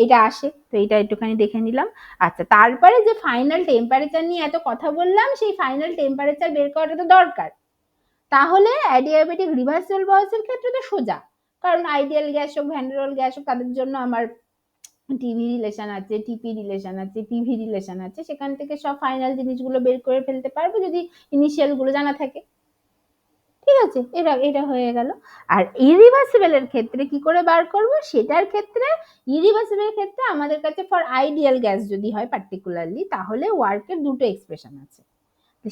এটা আসে, তো এটা একটুখানি দেখে নিলাম। আচ্ছা, তারপরে যে ফাইনাল টেম্পারেচার নিয়ে এত কথা বললাম, সেই ফাইনাল টেম্পারেচার বের করাটা তো দরকার। তাহলে অ্যাডিয়াবেটিক রিভার্সিবল প্রসেসের ক্ষেত্রে তো সোজা, কারণ আইডিয়াল গ্যাস হোক, ভ্যান ডার ওয়াল গ্যাস হোক, তাদের জন্য আমার টিভি রিলেশন আছে, টিপি রিলেশন আছে, পিভি রিলেশন আছে, সেখান থেকে সব ফাইনাল জিনিসগুলো বের করে ফেলতে পারবো যদি ইনিশিয়াল গুলো জানা থাকে। ঠিক আছে, এটা হয়ে গেল। আর ইরিভার্সিবল এর ক্ষেত্রে কি করে বার করব, সেটার ক্ষেত্রে ইরিভার্সিবল এর ক্ষেত্রে আমাদের কাছে ফর আইডিয়াল গ্যাস যদি হয় পার্টিকুলারলি, তাহলে ওয়ার্কের দুটো এক্সপ্রেশন আছে,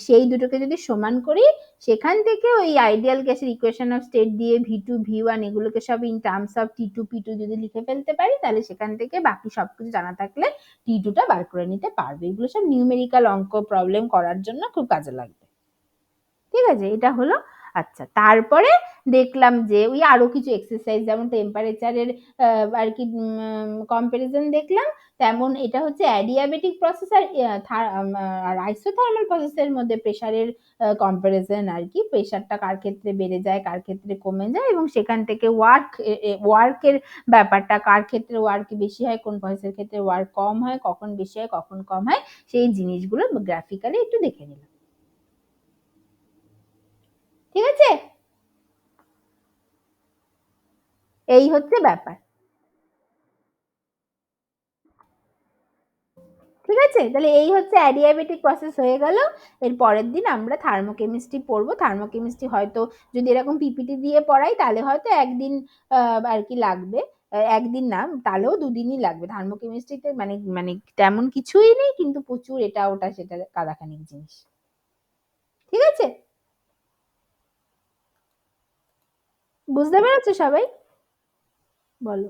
সেই দুটোকে যদি সমান করি, সেখান থেকে ওই আইডিয়াল গ্যাসের ইকুয়েশন অফ স্টেট দিয়ে ভি2 ভি1 এগুলোকে সব ইন টার্মস অফ টি2 পি2 যদি লিখে ফেলতে পারি, তাহলে সেখান থেকে বাকি সবকিছু জানা থাকলে টি2টা বার করে নিতে পারবে। এগুলো সব নিউমেরিক্যাল অঙ্ক প্রবলেম করার জন্য খুব কাজে লাগবে। ঠিক আছে, এটা হলো। আচ্ছা, তারপরে দেখলাম যে ওই আরো কিছু এক্সারসাইজ, যেমন টেম্পারেচারের আর কি কম্পারিজন দেখলাম, তেমন এটা হচ্ছে অ্যাডিয়াবেটিক প্রসেস আর আইসোথার্মাল প্রসেসের মধ্যে প্রেসারের কম্পারিজন আর কি, প্রেসারটা কার ক্ষেত্রে বেড়ে যায়, কার ক্ষেত্রে কমে যায়, এবং সেখান থেকে ওয়ার্কের ব্যাপারটা, কার ক্ষেত্রে ওয়ার্ক বেশি হয়, কোন প্রসেসের ক্ষেত্রে ওয়ার্ক কম হয়, কখন বেশি হয় কখন কম হয়, সেই জিনিসগুলো গ্রাফিক্যালি একটু দেখে নিলাম। ঠিক আছে, এই হচ্ছে ব্যাপার। ঠিক আছে, তাহলে এই হচ্ছে অ্যাডিয়াবেটিক প্রসেস হয়ে গেল। এর পরের দিন আমরা থার্মোকেমিস্ট্রি পড়বো। থার্মোকেমিস্ট্রি হয়তো যদি এরকম পিপিটি দিয়ে পড়াই তাহলে হয়তো একদিন আর কি লাগবে, একদিন না তাহলেও দুদিনই লাগবে। থার্মোকেমিস্ট্রিতে মানে মানে তেমন কিছুই নেই, কিন্তু প্রচুর এটা ওটা সেটা কাদাখানিক জিনিস। ঠিক আছে, বুঝতে পেরেছো সবাই? বলো।